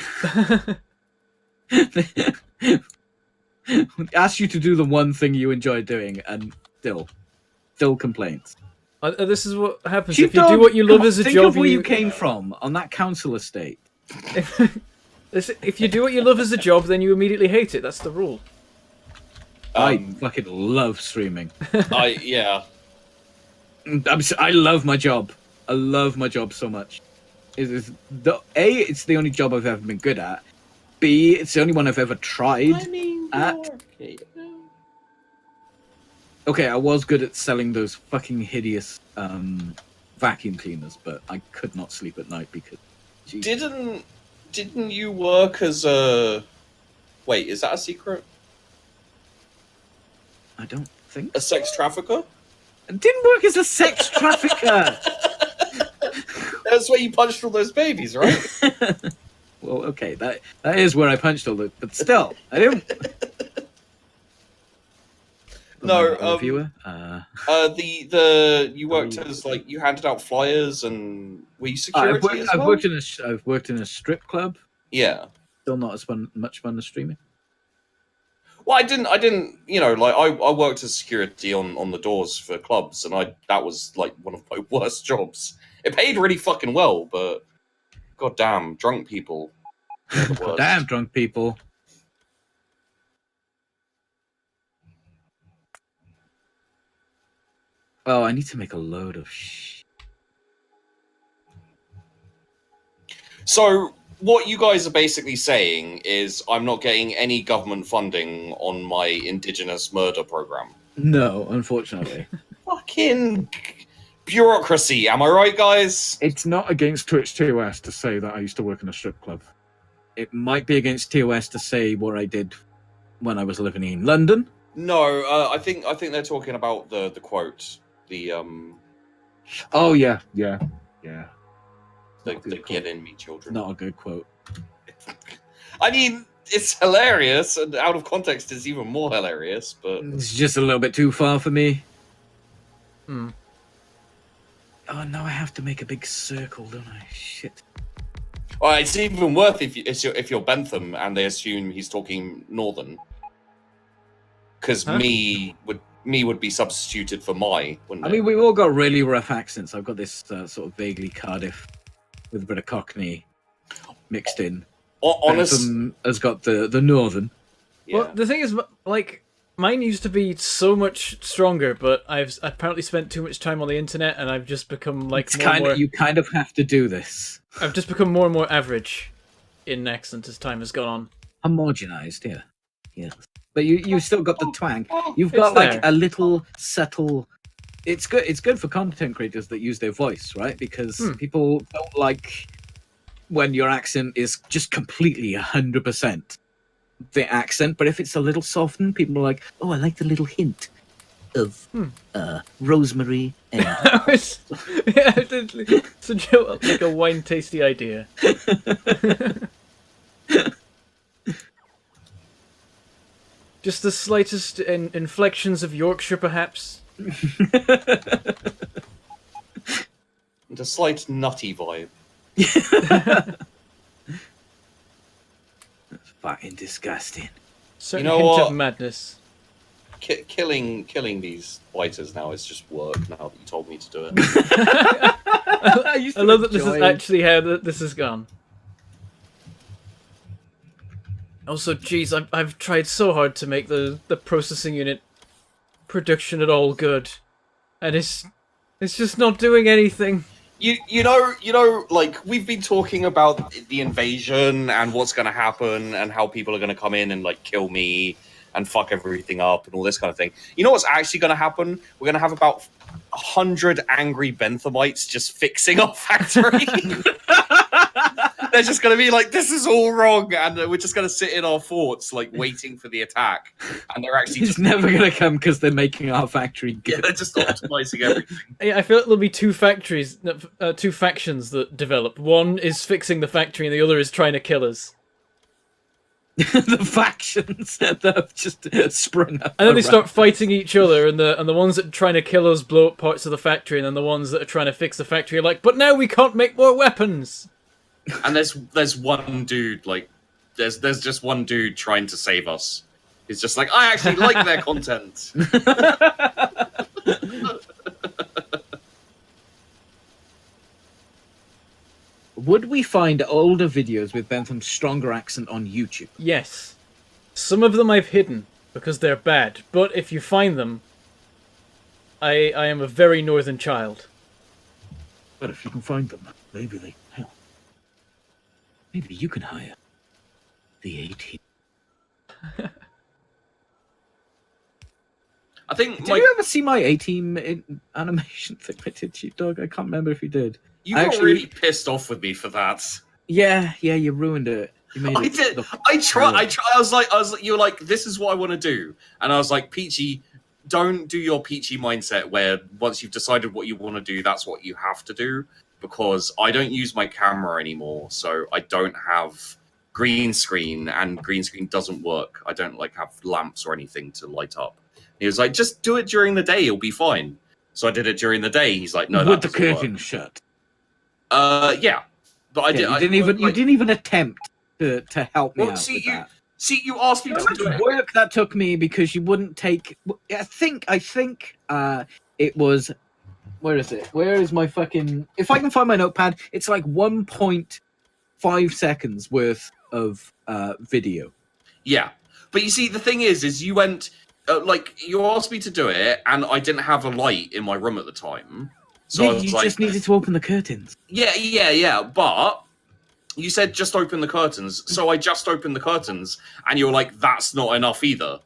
Ask you to do the one thing you enjoy doing, and still complaints. This is what happens if you Sheepdog, do what you love as a think job. of where you came from on that council estate. If you do what you love as a job, then you immediately hate it. That's the rule. I fucking love streaming. Yeah. I love my job. I love my job so much. It's the only job I've ever been good at. B, it's the only one I've ever tried at. Okay, I was good at selling those fucking hideous vacuum cleaners, but I could not sleep at night because... Jesus. Didn't you work as a... Wait, is that a secret? I don't think A sex trafficker? I didn't work as a sex trafficker! That's where you punched all those babies, right? Well, okay, that is where I punched all the... But still, I didn't... No, reviewer? you worked as, like, you handed out flyers and... Were you security as well? I've worked in a strip club. Yeah. Still not as much fun as streaming. Well, I didn't, you know, like, I worked as security on the doors for clubs, and that was, like, one of my worst jobs. It paid really fucking well, but goddamn, drunk people. They're the worst. Damn drunk people. Oh, I need to make a load of So, what you guys are basically saying is I'm not getting any government funding on my indigenous murder program. No, unfortunately. Fucking bureaucracy, am I right, guys? It's not against Twitch TOS to say that I used to work in a strip club. It might be against TOS to say what I did when I was living in London. No, I think they're talking about the quote, the Oh yeah. the get in me children. Not a good quote. I mean, it's hilarious, and out of context, it's even more hilarious. But It's just a little bit too far for me. Hmm. Oh, now I have to make a big circle, don't I? Shit. well, it's even worth if you're Bentham and they assume he's talking northern, because me would be substituted for wouldn't I it? mean, we've all got really rough accents. I've got this sort of vaguely Cardiff with a bit of Cockney mixed in. Bentham has got the northern. Yeah. Well, the thing is, like, mine used to be so much stronger, but I've apparently spent too much time on the internet, and I've just become like You kind of have to do this. I've just become more and more average in accent as time has gone on. Homogenized, yeah. Yes. But you've still got the twang. You've It's got like there. a little subtle. It's good for content creators that use their voice, right? Because people don't like when your accent is just completely 100% the accent. But if it's a little softened, people are like, "Oh, I like the little hint of rosemary." And... It's such a wine tasty idea. Just the slightest inflections of Yorkshire, perhaps. And a slight nutty vibe. That's fucking disgusting. Certain You know hint what? of madness. Killing these fighters now is just work. Now that you told me to do it. I love that this is actually how this has gone. Also, geez, I've tried so hard to make the processing unit production at all good, and it's just not doing anything. You know, like, we've been talking about the invasion and what's going to happen and how people are going to come in and, like, kill me and fuck everything up and all this kind of thing. You know what's actually going to happen? We're going to have about 100 angry Benthamites just fixing our factory. They're just going to be like, this is all wrong, and we're just going to sit in our forts, like, waiting for the attack. And they're actually It's just... never going to come because they're making our factory Yeah, good. they're just optimizing everything. I feel like there'll be two factions that develop. One is fixing the factory, and the other is trying to kill us. The factions that have just sprung up. And then they around. start fighting each other, and the ones that are trying to kill us blow up parts of the factory, and then the ones that are trying to fix the factory are like, but now we can't make more weapons. And there's one dude, like, there's just one dude trying to save us, He's just like, I actually like their content. Would we find older videos with Bentham's stronger accent on YouTube? Yes. Some of them I've hidden because they're bad, but if you find them, I am a very northern child. But if you can find them, maybe they can help. Maybe you can hire the 18. I think Did you ever see my A-Team animation thing I did, Sheepdog? I can't remember if you did. you got really pissed off with me for that. Yeah, you ruined it. You made I it did. the- I tried. I was like, you were like, this is what I want to do, and I was like, Peachy, don't do your Peachy mindset where once you've decided what you want to do, that's what you have to do. Because I don't use my camera anymore, so I don't have green screen, and green screen doesn't work. I don't like have lamps or anything to light up. He was like, just do it during the day, it'll be fine. So I did it during the day. He's like, no, with that the doesn't curtain work. shut. Yeah, but I did. You didn't even attempt to help me Well, out see, with you that. asked me How to much do it. work that took me because you wouldn't take. I think it was. Where is it? Where is my fucking? If I can find my notepad, it's like 1.5 seconds worth of video. Yeah, but you see, the thing is you went like you asked me to do it, and I didn't have a light in my room at the time, so Yeah, I was you like, just needed to open the curtains. yeah. But you said just open the curtains, so I just opened the curtains, and you were like, that's not enough either.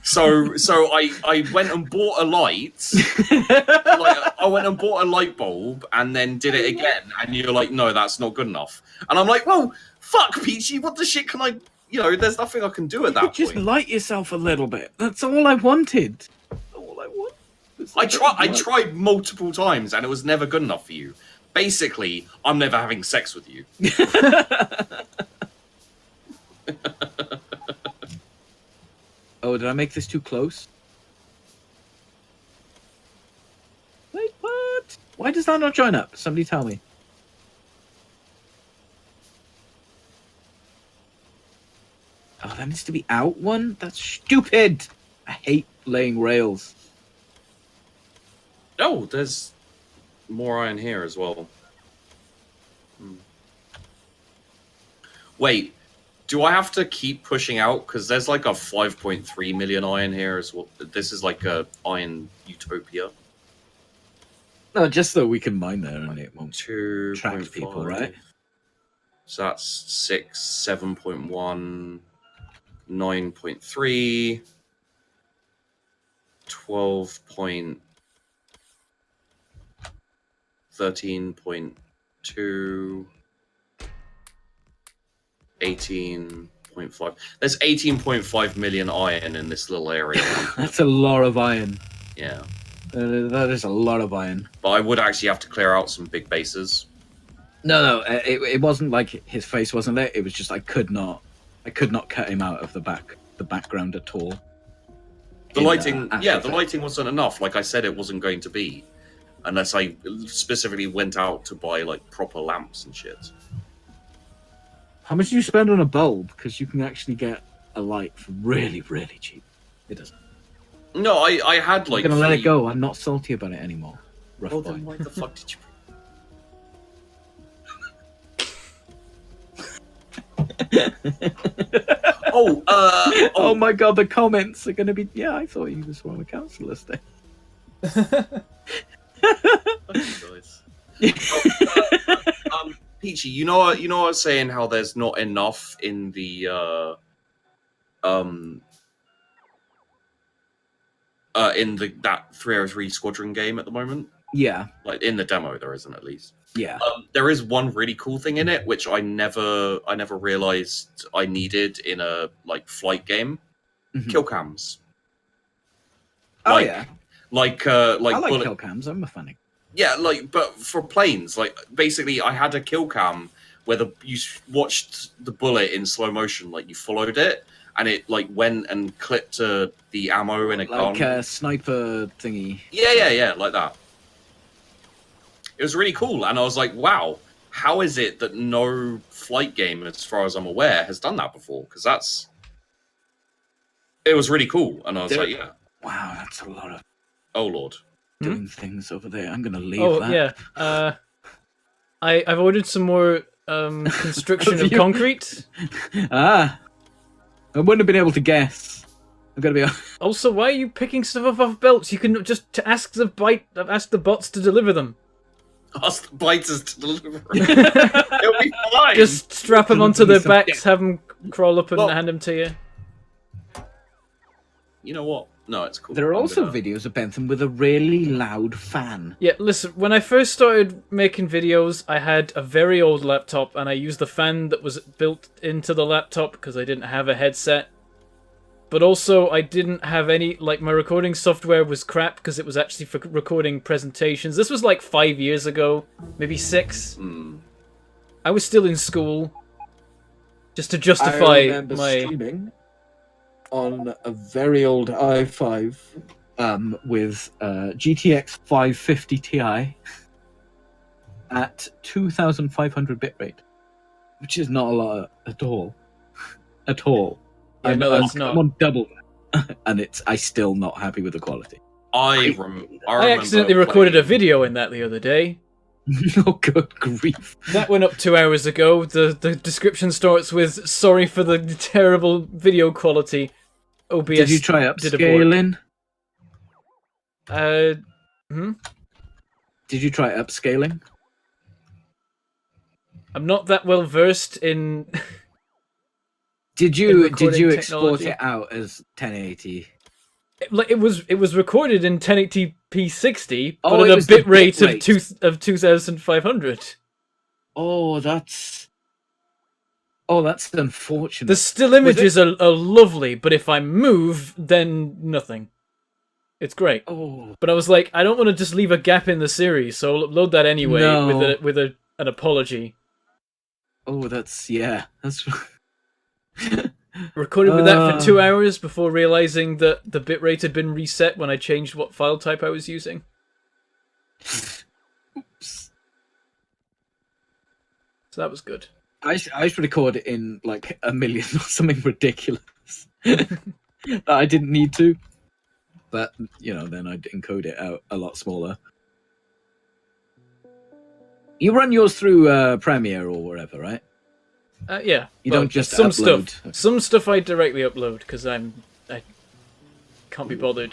So I went and bought a light. I went and bought a light bulb and then did it again, and you're like, no, that's not good enough. And I'm like, well, fuck, Peachy, what the shit can I? There's nothing I can do at that Just point. light yourself a little bit. That's all I wanted. All I want. I tried multiple times, and it was never good enough for you. Basically, I'm never having sex with you. Oh, did I make this too close? Wait, what? Why does that not join up? Somebody tell me. Oh, that needs to be out one? That's stupid! I hate laying rails. Oh, there's more iron here as well. Wait, do I have to keep pushing out? Because there's like a 5.3 million iron here as well. This is like a iron utopia. No, just so we can mine there and it won't 2. attract people, right? So that's 6, 7.1, 9.3, 12.13.2, 18.5. There's 18.5 million iron in this little area. That's a lot of iron. Yeah. That is a lot of iron. But I would actually have to clear out some big bases. No, it wasn't like his face wasn't lit. It was just I could not cut him out of the background at all. The lighting, After the Effects. lighting wasn't enough. Like I said, it wasn't going to be, unless I specifically went out to buy like proper lamps and shit. How much do you spend on a bulb? Because you can actually get a light for really, really cheap. It doesn't. No, I had like. I'm gonna let it 3 go. I'm not salty about it anymore. Rough Well, boy. then why the fuck did you? Oh my god, the comments are gonna be. Yeah, I thought he was one of the councillors there. Guys. Peachy, you know I was saying how there's not enough in the that 303 Squadron game at the moment. Yeah, Like in the demo, there isn't at least. yeah. There is one really cool thing in it, which I never realized I needed in a like flight game. Mhm. Kill cams. Oh Like- yeah, Like I like bullet. kill cams. I'm a fan. Yeah, like but for planes, like basically, I had a kill cam where you watched the bullet in slow motion, like you followed it, and it like went and clipped to the ammo in a Like gun. a sniper thingy. Yeah, like that. It was really cool, and I was like, wow, how is it that no flight game, as far as I'm aware, has done that before? Because that's it was really cool, and I was like, yeah. Wow, that's a lot of Oh lord. doing things over there. I'm gonna leave Oh that. yeah. I've ordered some more construction Have of you? concrete. Ah, I wouldn't have been able to guess. I'm gonna be. Also, why are you picking stuff off belts? You can just ask the bots to deliver them. Ask the biters to deliver. It'll be fine. Just strap them onto their backs, have them crawl up and Well- hand them to you. You know what? No, it's cool. There are I'm also gonna- videos of Bentham with a really loud fan. Yeah, listen, when I first started making videos, I had a very old laptop, and I used the fan that was built into the laptop because I didn't have a headset. But also, I didn't have any, like, my recording software was crap because it was actually for recording presentations. This was like 5 years ago, maybe 6. I was still in school. Just to I justify remember my... streaming on a very old i5. With GTX 550 Ti at 2,500 bitrate, which is not a lot at all. At all. Yeah, no, that's not. I'm on double that, and I'm still not happy with the quality. I I accidentally recorded a video in that the other day. Oh, good grief! That went up 2 hours ago. The description starts with, sorry for the terrible video quality. OBS Did you try did abort. upscaling? Did you try upscaling? I'm not that well versed in... Did in you recording export technology. it out as 1080? It was recorded in 1080p 60, Oh, but it at a was the bit rate bitrate. of 2,500. Oh, that's unfortunate. The still images are lovely, but if I move, then nothing. It's great. Oh, But I was like, I don't want to just leave a gap in the series, so I'll upload that anyway No. with an apology. that's. Recorded with that for 2 hours before realizing that the bitrate had been reset when I changed what file type I was using. Oops. So that was good. I should record it in like 1 million or something ridiculous. I didn't need to, but then I'd encode it out a lot smaller. You run yours through Premiere or wherever, right? Yeah. You well, don't just some upload. stuff. Some stuff I directly upload because I can't be bothered.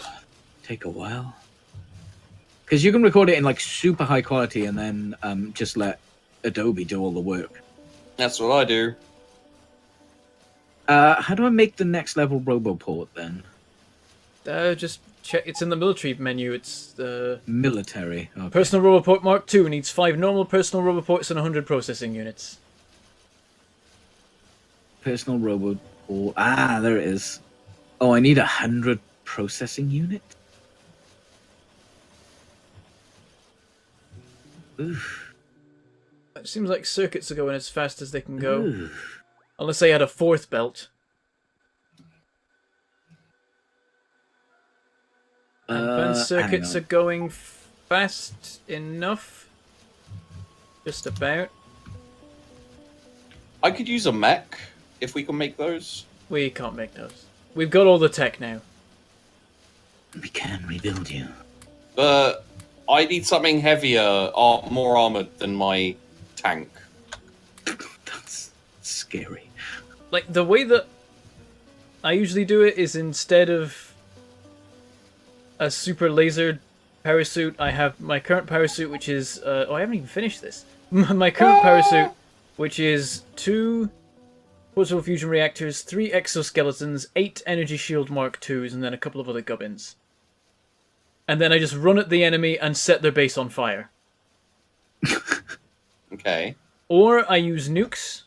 Take a while. Because you can record it in like super high quality and then just let Adobe do all the work. That's what I do. How do I make the next level RoboPort then? Just check. It's in the military menu. It's the Military. Okay. personal RoboPort Mark II needs 5 normal personal RoboPorts and 100 processing units. Personal RoboPort. Ah, there it is. Oh, I need 100 processing units? Oof. It seems like circuits are going as fast as they can go. Oof. Unless they had a 4th belt. Advanced circuits are going fast enough. Just about. I could use a mech if we can make those. We can't make those. We've got all the tech now. We can rebuild you. But I need something heavier, more armored than my tank. That's scary. Like, the way that I usually do it is instead of a super laser parachute, I have my current parachute, which is... I haven't even finished this. My current parachute, which is 2 portable fusion reactors, 3 exoskeletons, 8 energy shield Mark IIs, and then a couple of other gubbins. And then I just run at the enemy and set their base on fire. Okay. Or I use nukes,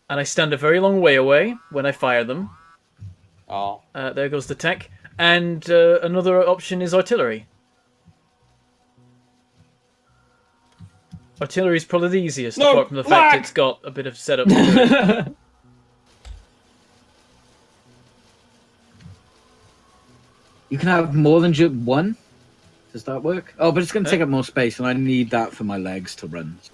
and I stand a very long way away when I fire them. Oh. There goes the tech. And another option is artillery. Artillery is probably the easiest, No, apart from the lag! fact it's got a bit of setup to it. You can have more than just one? Does that work? Oh, but it's going to take up more space, and I need that for my legs to run. So.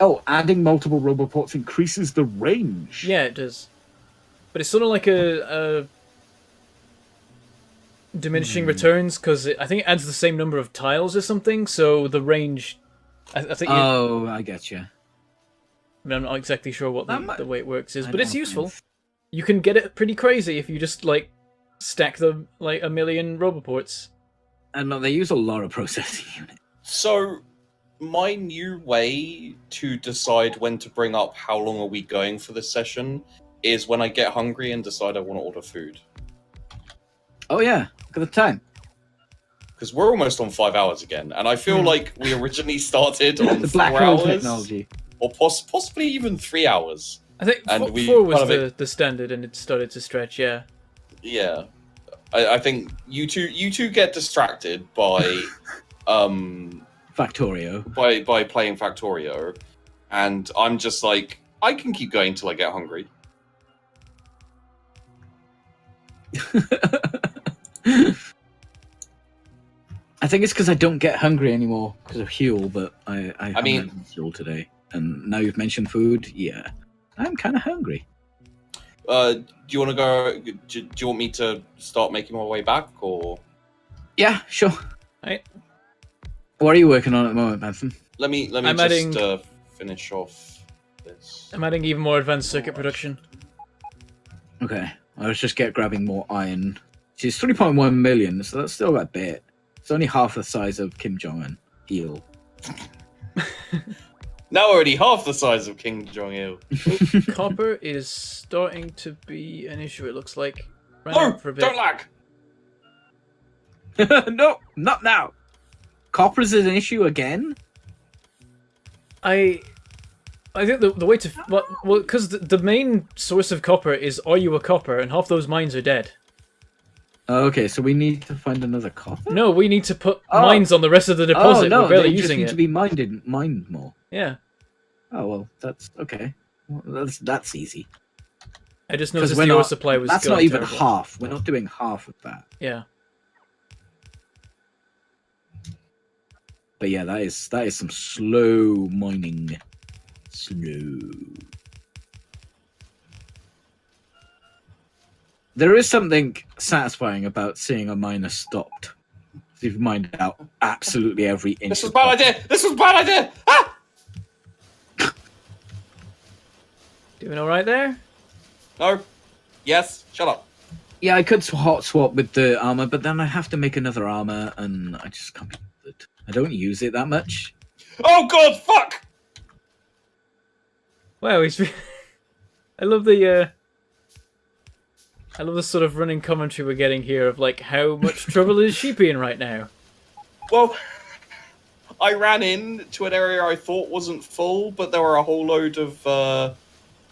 Oh, adding multiple roboports increases the range. Yeah, it does. But it's sort of like a diminishing returns because I think it adds the same number of tiles or something. So the range, I think. Oh, I get you. I mean, I'm not exactly sure what the way it works is, I but it's don't useful. know. You can get it pretty crazy if you just like stack them like a million roboports. And no, they use a lot of processing units. So, my new way to decide when to bring up how long are we going for this session is when I get hungry and decide I want to order food. Oh yeah, look at the time. Because we're almost on 5 hours again, and I feel like we originally started on The 4 black hole hours, technology. or possibly even 3 hours. I think And we 4 was kind of the standard, and it started to stretch. Yeah. Yeah, I think you two get distracted by Factorio. by playing Factorio, and I'm just like, I can keep going till I get hungry. I think it's because I don't get hungry anymore because of Huel, but I haven't mean- had Huel today. And now you've mentioned food, yeah, I'm kind of hungry. Do you want to go? Do you want me to start making my way back, or Yeah, sure. Right. What are you working on at the moment, Bentham? let me I'm just adding- finish off this? I'm adding even more advanced circuit production. Okay, I was just grabbing more iron. She's 3.1 million, so that's still a bit. It's only half the size of Kim Jong Un. Eel. Now already half the size of King Jong Il. Copper is starting to be an issue. It looks like. Ran No, out for a bit. don't lag. No, not now. Copper's an issue again. I think the way to well because the main source of copper is are you a copper, and half those mines are dead. Okay, so we need to find another copper. No, we need to put Oh. mines on the rest of the deposit. Oh no, We're barely they just using need it. to be mined more. Yeah, Oh well, that's okay. Well, that's easy. I just Because noticed the ore supply was. That's going not even terrible. half. We're not doing half of that. Yeah, But yeah, that is some slow mining. Slow. There is something satisfying about seeing a miner stopped. You've mined out absolutely every inch. This was of a bad copper. idea. This was a bad idea. Ah! doing all right there. No. Yes. Shut up. Yeah, I could hot swap with the armor, but then I have to make another armor, and I just can't be bothered. I don't use it that much. Oh God! Fuck! Wow, he's. I love the. I love the sort of running commentary we're getting here of like how much trouble is Sheepy in right now. Well, I ran into an area I thought wasn't full, but there were a whole load of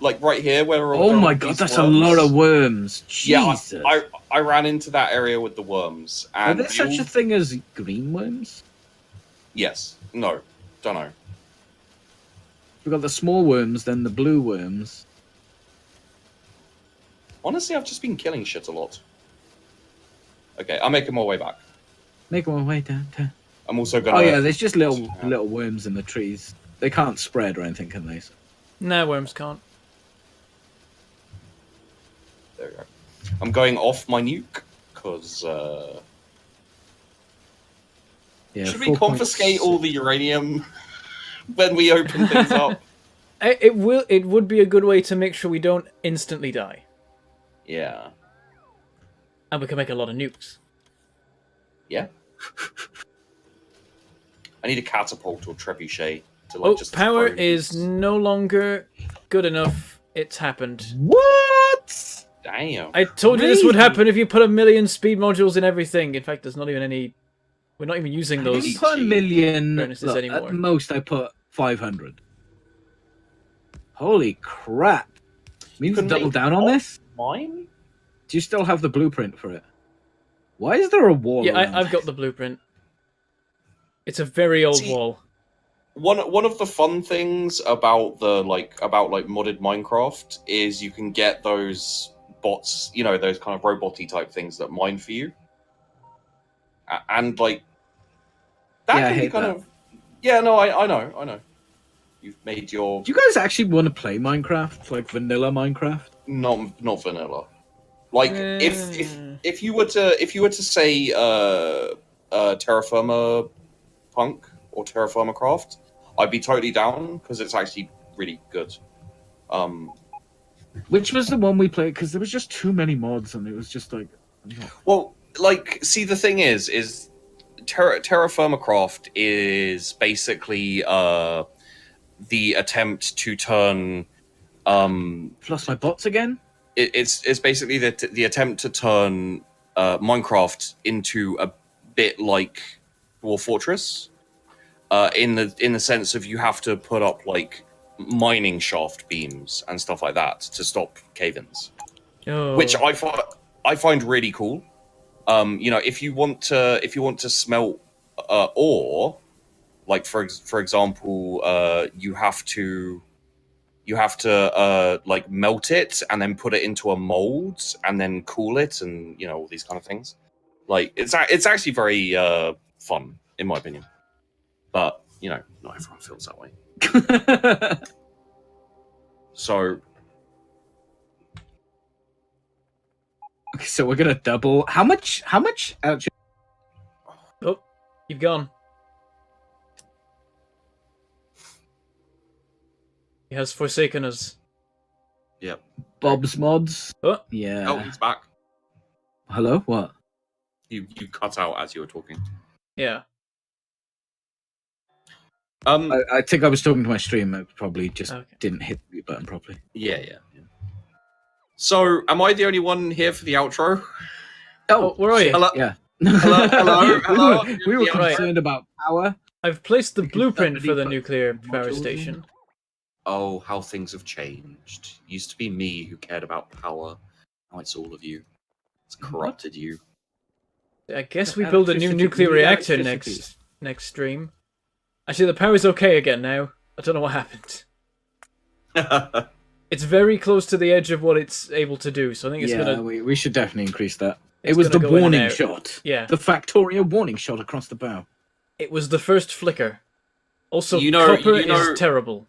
like right here where. Oh there my are god, these that's a worms. lot of worms. Yeah, Jesus. I ran into that area with the worms, Are and there such a thing as green worms? Yes. No. Don't know. We've got the small worms, then the blue worms. Honestly, I've just been killing shit a lot. Okay, I'm making my way back. Make my way down. I'm also gonna. Oh yeah, there's just little worms in the trees. They can't spread or anything, can they? Nah, worms can't. There we go. I'm going off my nuke because. Yeah, Should we confiscate all the uranium when we open things up? It would be a good way to make sure we don't instantly die, Yeah. and we can make a lot of nukes. Yeah. I need a catapult or trebuchet to like Oh, just. power throw is these. no longer good enough. It's happened. What? Damn. I told you this would Really? happen if you put a million speed modules in everything. In fact, there's not even any. We're not even using I those. didn't put a million. bonuses Look, anymore. at most, I put 500. Holy crap! We need to can double make down on this. Mine? Do you still have the blueprint for it? Why is there a wall? Yeah, around I've got the blueprint. It's a very old See- wall. One of the fun things about modded Minecraft is you can get those bots, you know, those kind of robot-y type things that mine for you. And like that Yeah, I can be hate kind that. of. Yeah, no, I know. You've made your Do you guys actually want to play Minecraft, like vanilla Minecraft? not vanilla. Like Mm. if you were to say Terraforma Punk or Terraforma Craft, I'd be totally down because it's actually really good. Which was the one we played? Because there was just too many mods, and it was just like. Well, like, see, the thing is Terraforma Craft is basically the attempt to turn I've lost my bots again. it's basically the attempt to turn Minecraft into a bit like Dwarf Fortress, in the sense of you have to put up like mining shaft beams and stuff like that to stop cave-ins, Oh. which I find really cool. If you want to smelt ore, like for example, you have to like melt it and then put it into a mold and then cool it, and all these kind of things. Like it's actually very fun in my opinion, but not everyone feels that way. So Okay, so we're gonna double. How much? Actually, Oh, you've gone. He has forsaken us. yeah. Bob's mods. Oh, Yeah. Oh, he's back. Hello. What? You cut out as you were talking. yeah. I think I was talking to my stream. I probably just Okay. didn't hit the mute button properly. Yeah. So, am I the only one here for the outro? Oh, where are you? Hello? Yeah. Hello? We were Yeah, right. concerned about power. I've placed the Because blueprint somebody for the put nuclear power modules in. station. Oh, how things have changed. Used to be me who cared about power. Now it's all of you. It's corrupted you. I guess we build a new Electricity- nuclear new reactor electricity. next stream. Actually, the power's okay again now. I don't know what happened. It's very close to the edge of what it's able to do, so I think it's Yeah, gonna. we should definitely increase that. It's It was the gonna go in and warning out. shot. Yeah, The Factorio warning shot across the bow. it was the first flicker. Also, You know- copper you know- is terrible.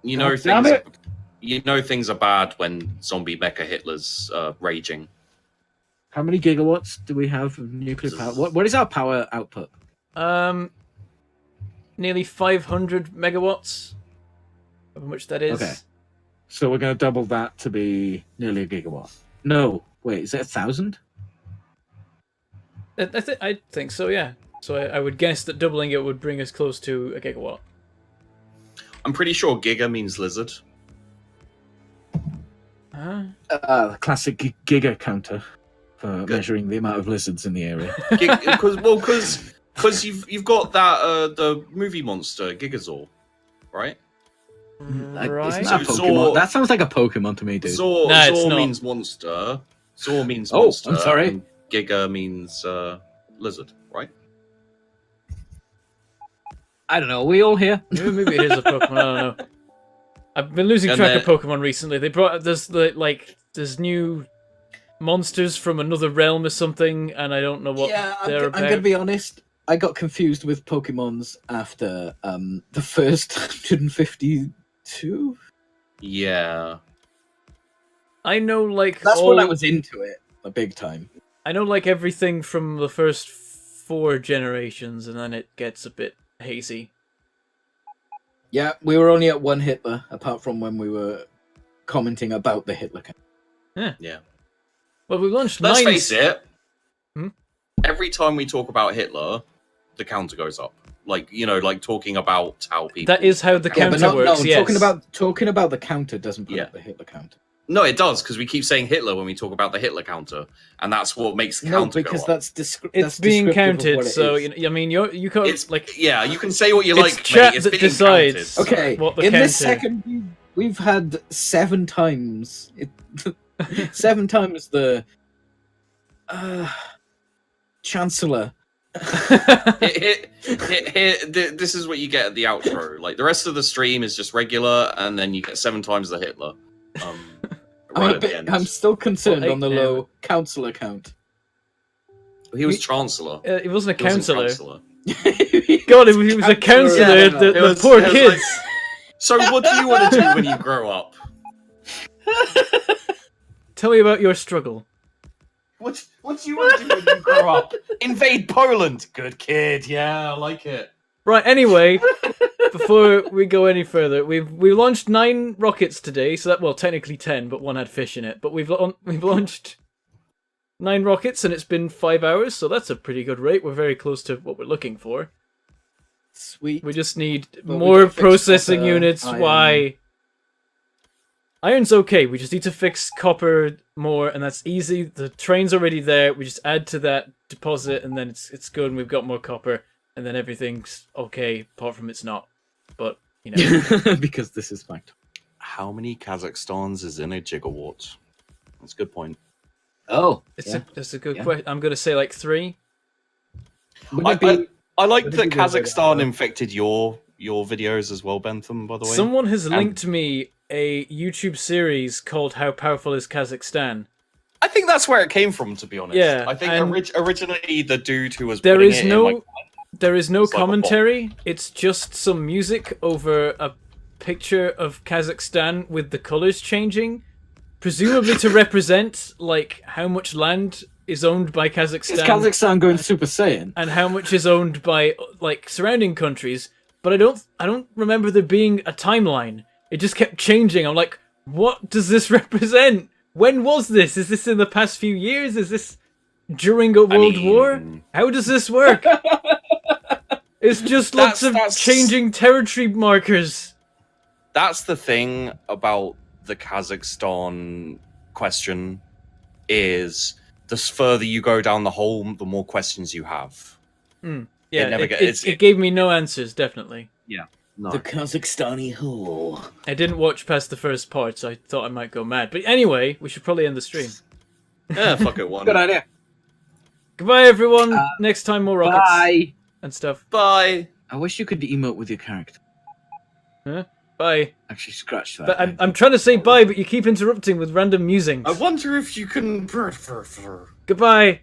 God damn things are bad when zombie mecha Hitler's raging. How many gigawatts do we have of nuclear power? What is our power output? Nearly 500 megawatts. How much that is? Okay. So we're going to double that to be nearly a gigawatt. No, wait, is it 1,000? I think so. Yeah. So I would guess that doubling it would bring us close to a gigawatt. I'm pretty sure giga means lizard. The classic giga counter for Good. measuring the amount of lizards in the area. Because you've got that the movie monster Gigazor, right? Like, Right. isn't that, a So Pokemon? Zor- That sounds like a Pokemon to me, dude. Zor, No, it's Zor not. means monster. Zor means Oh, monster. I'm sorry. And Giga means lizard, right? I don't know. Are we all here? Maybe it is a Pokemon. I don't know. I've been losing And track of Pokemon recently. They brought there's new monsters from another realm or something, and I don't know what they're I'm about. gonna be honest. I got confused with Pokemons after the first 152. Yeah. I know like That's all, when I was into it, a big time. I know like everything from the first 4 generations, and then it gets a bit hazy. Yeah, we were only at one Hitler, apart from when we were commenting about the Hitler count. Yeah. Well, we launched Let's 9. face it. Hmm? Every time we talk about Hitler, the counter goes up. Like talking about how people. That is how the Yeah, counter but no, works. Yes. talking about the counter doesn't put Yeah. up the Hitler counter. No, it does because we keep saying Hitler when we talk about the Hitler counter, and that's what makes the No, counter because go up. that's It's being descriptive of counted, what it so is. I mean you can't It's like yeah, you can say what you It's like, chat mate. It's that being decides. counted. Okay, what the in this counter- second, we've had 7 times. 7 times the Chancellor. This is what you get at the outro. Like the rest of the stream is just regular, and then you get 7 times the Hitler. Right at the end. I'm still concerned Well, on the low Councillor count. He was Chancellor. It wasn't a He wasn't counselor. Chancellor. God, if he was a counselor, the poor it was kids. So what do you want to do when you grow up? Tell me about your struggle. What do you want to do when you grow up? Invade Poland. Good kid. Yeah, I like it. Right, anyway, before we go any further, we launched 9 rockets today, so that, well, technically 10, but one had fish in it. But we've launched 9 rockets, and it's been 5 hours, so that's a pretty good rate. We're very close to what we're looking for. Sweet. We just need Well, we more gotta fix processing copper, units. iron. Why? Iron's okay. We just need to fix copper more, and that's easy. The train's already there. We just add to that deposit, and then it's good, and we've got more copper, and then everything's okay, apart from it's not. But, you know. Because this is fact. How many Kazakhstans is in a gigawatt? That's a good point. Oh, It's a good Yeah. question. I'm going to say like 3. I like Would it that be good Kazakhstan to- infected your videos as well, Bentham, by the way. Someone has linked me a YouTube series called How Powerful is Kazakhstan? I think that's where it came from, to be honest. Yeah, I think and originally the dude who was There putting is it no in, like, there is no It's like a bot. commentary. It's just some music over a picture of Kazakhstan with the colors changing, presumably to represent like how much land is owned by is Kazakhstan Kazakhstan going Super Saiyan? and how much is owned by like surrounding countries. But I don't remember there being a timeline. It just kept changing. I'm like, what does this represent? When was this? Is this in the past few years? Is this during a world war? How does this work? It's just lots of That's- changing territory markers. That's the thing about the Kazakhstan question is the further you go down the hole, the more questions you have. Yeah, never it, gets- it gave me no answers, definitely. No. The Kazakhstani hole. I didn't watch past the first part, so I thought I might go mad. But anyway, we should probably end the stream. Yeah, fuck it, one. Good idea. Goodbye, everyone. Next time, more rockets Bye. and stuff. Bye. I wish you could emote with your character. Bye. Actually, scratch that. But I'm trying to say bye, but you keep interrupting with random musings. I wonder if you can. Goodbye.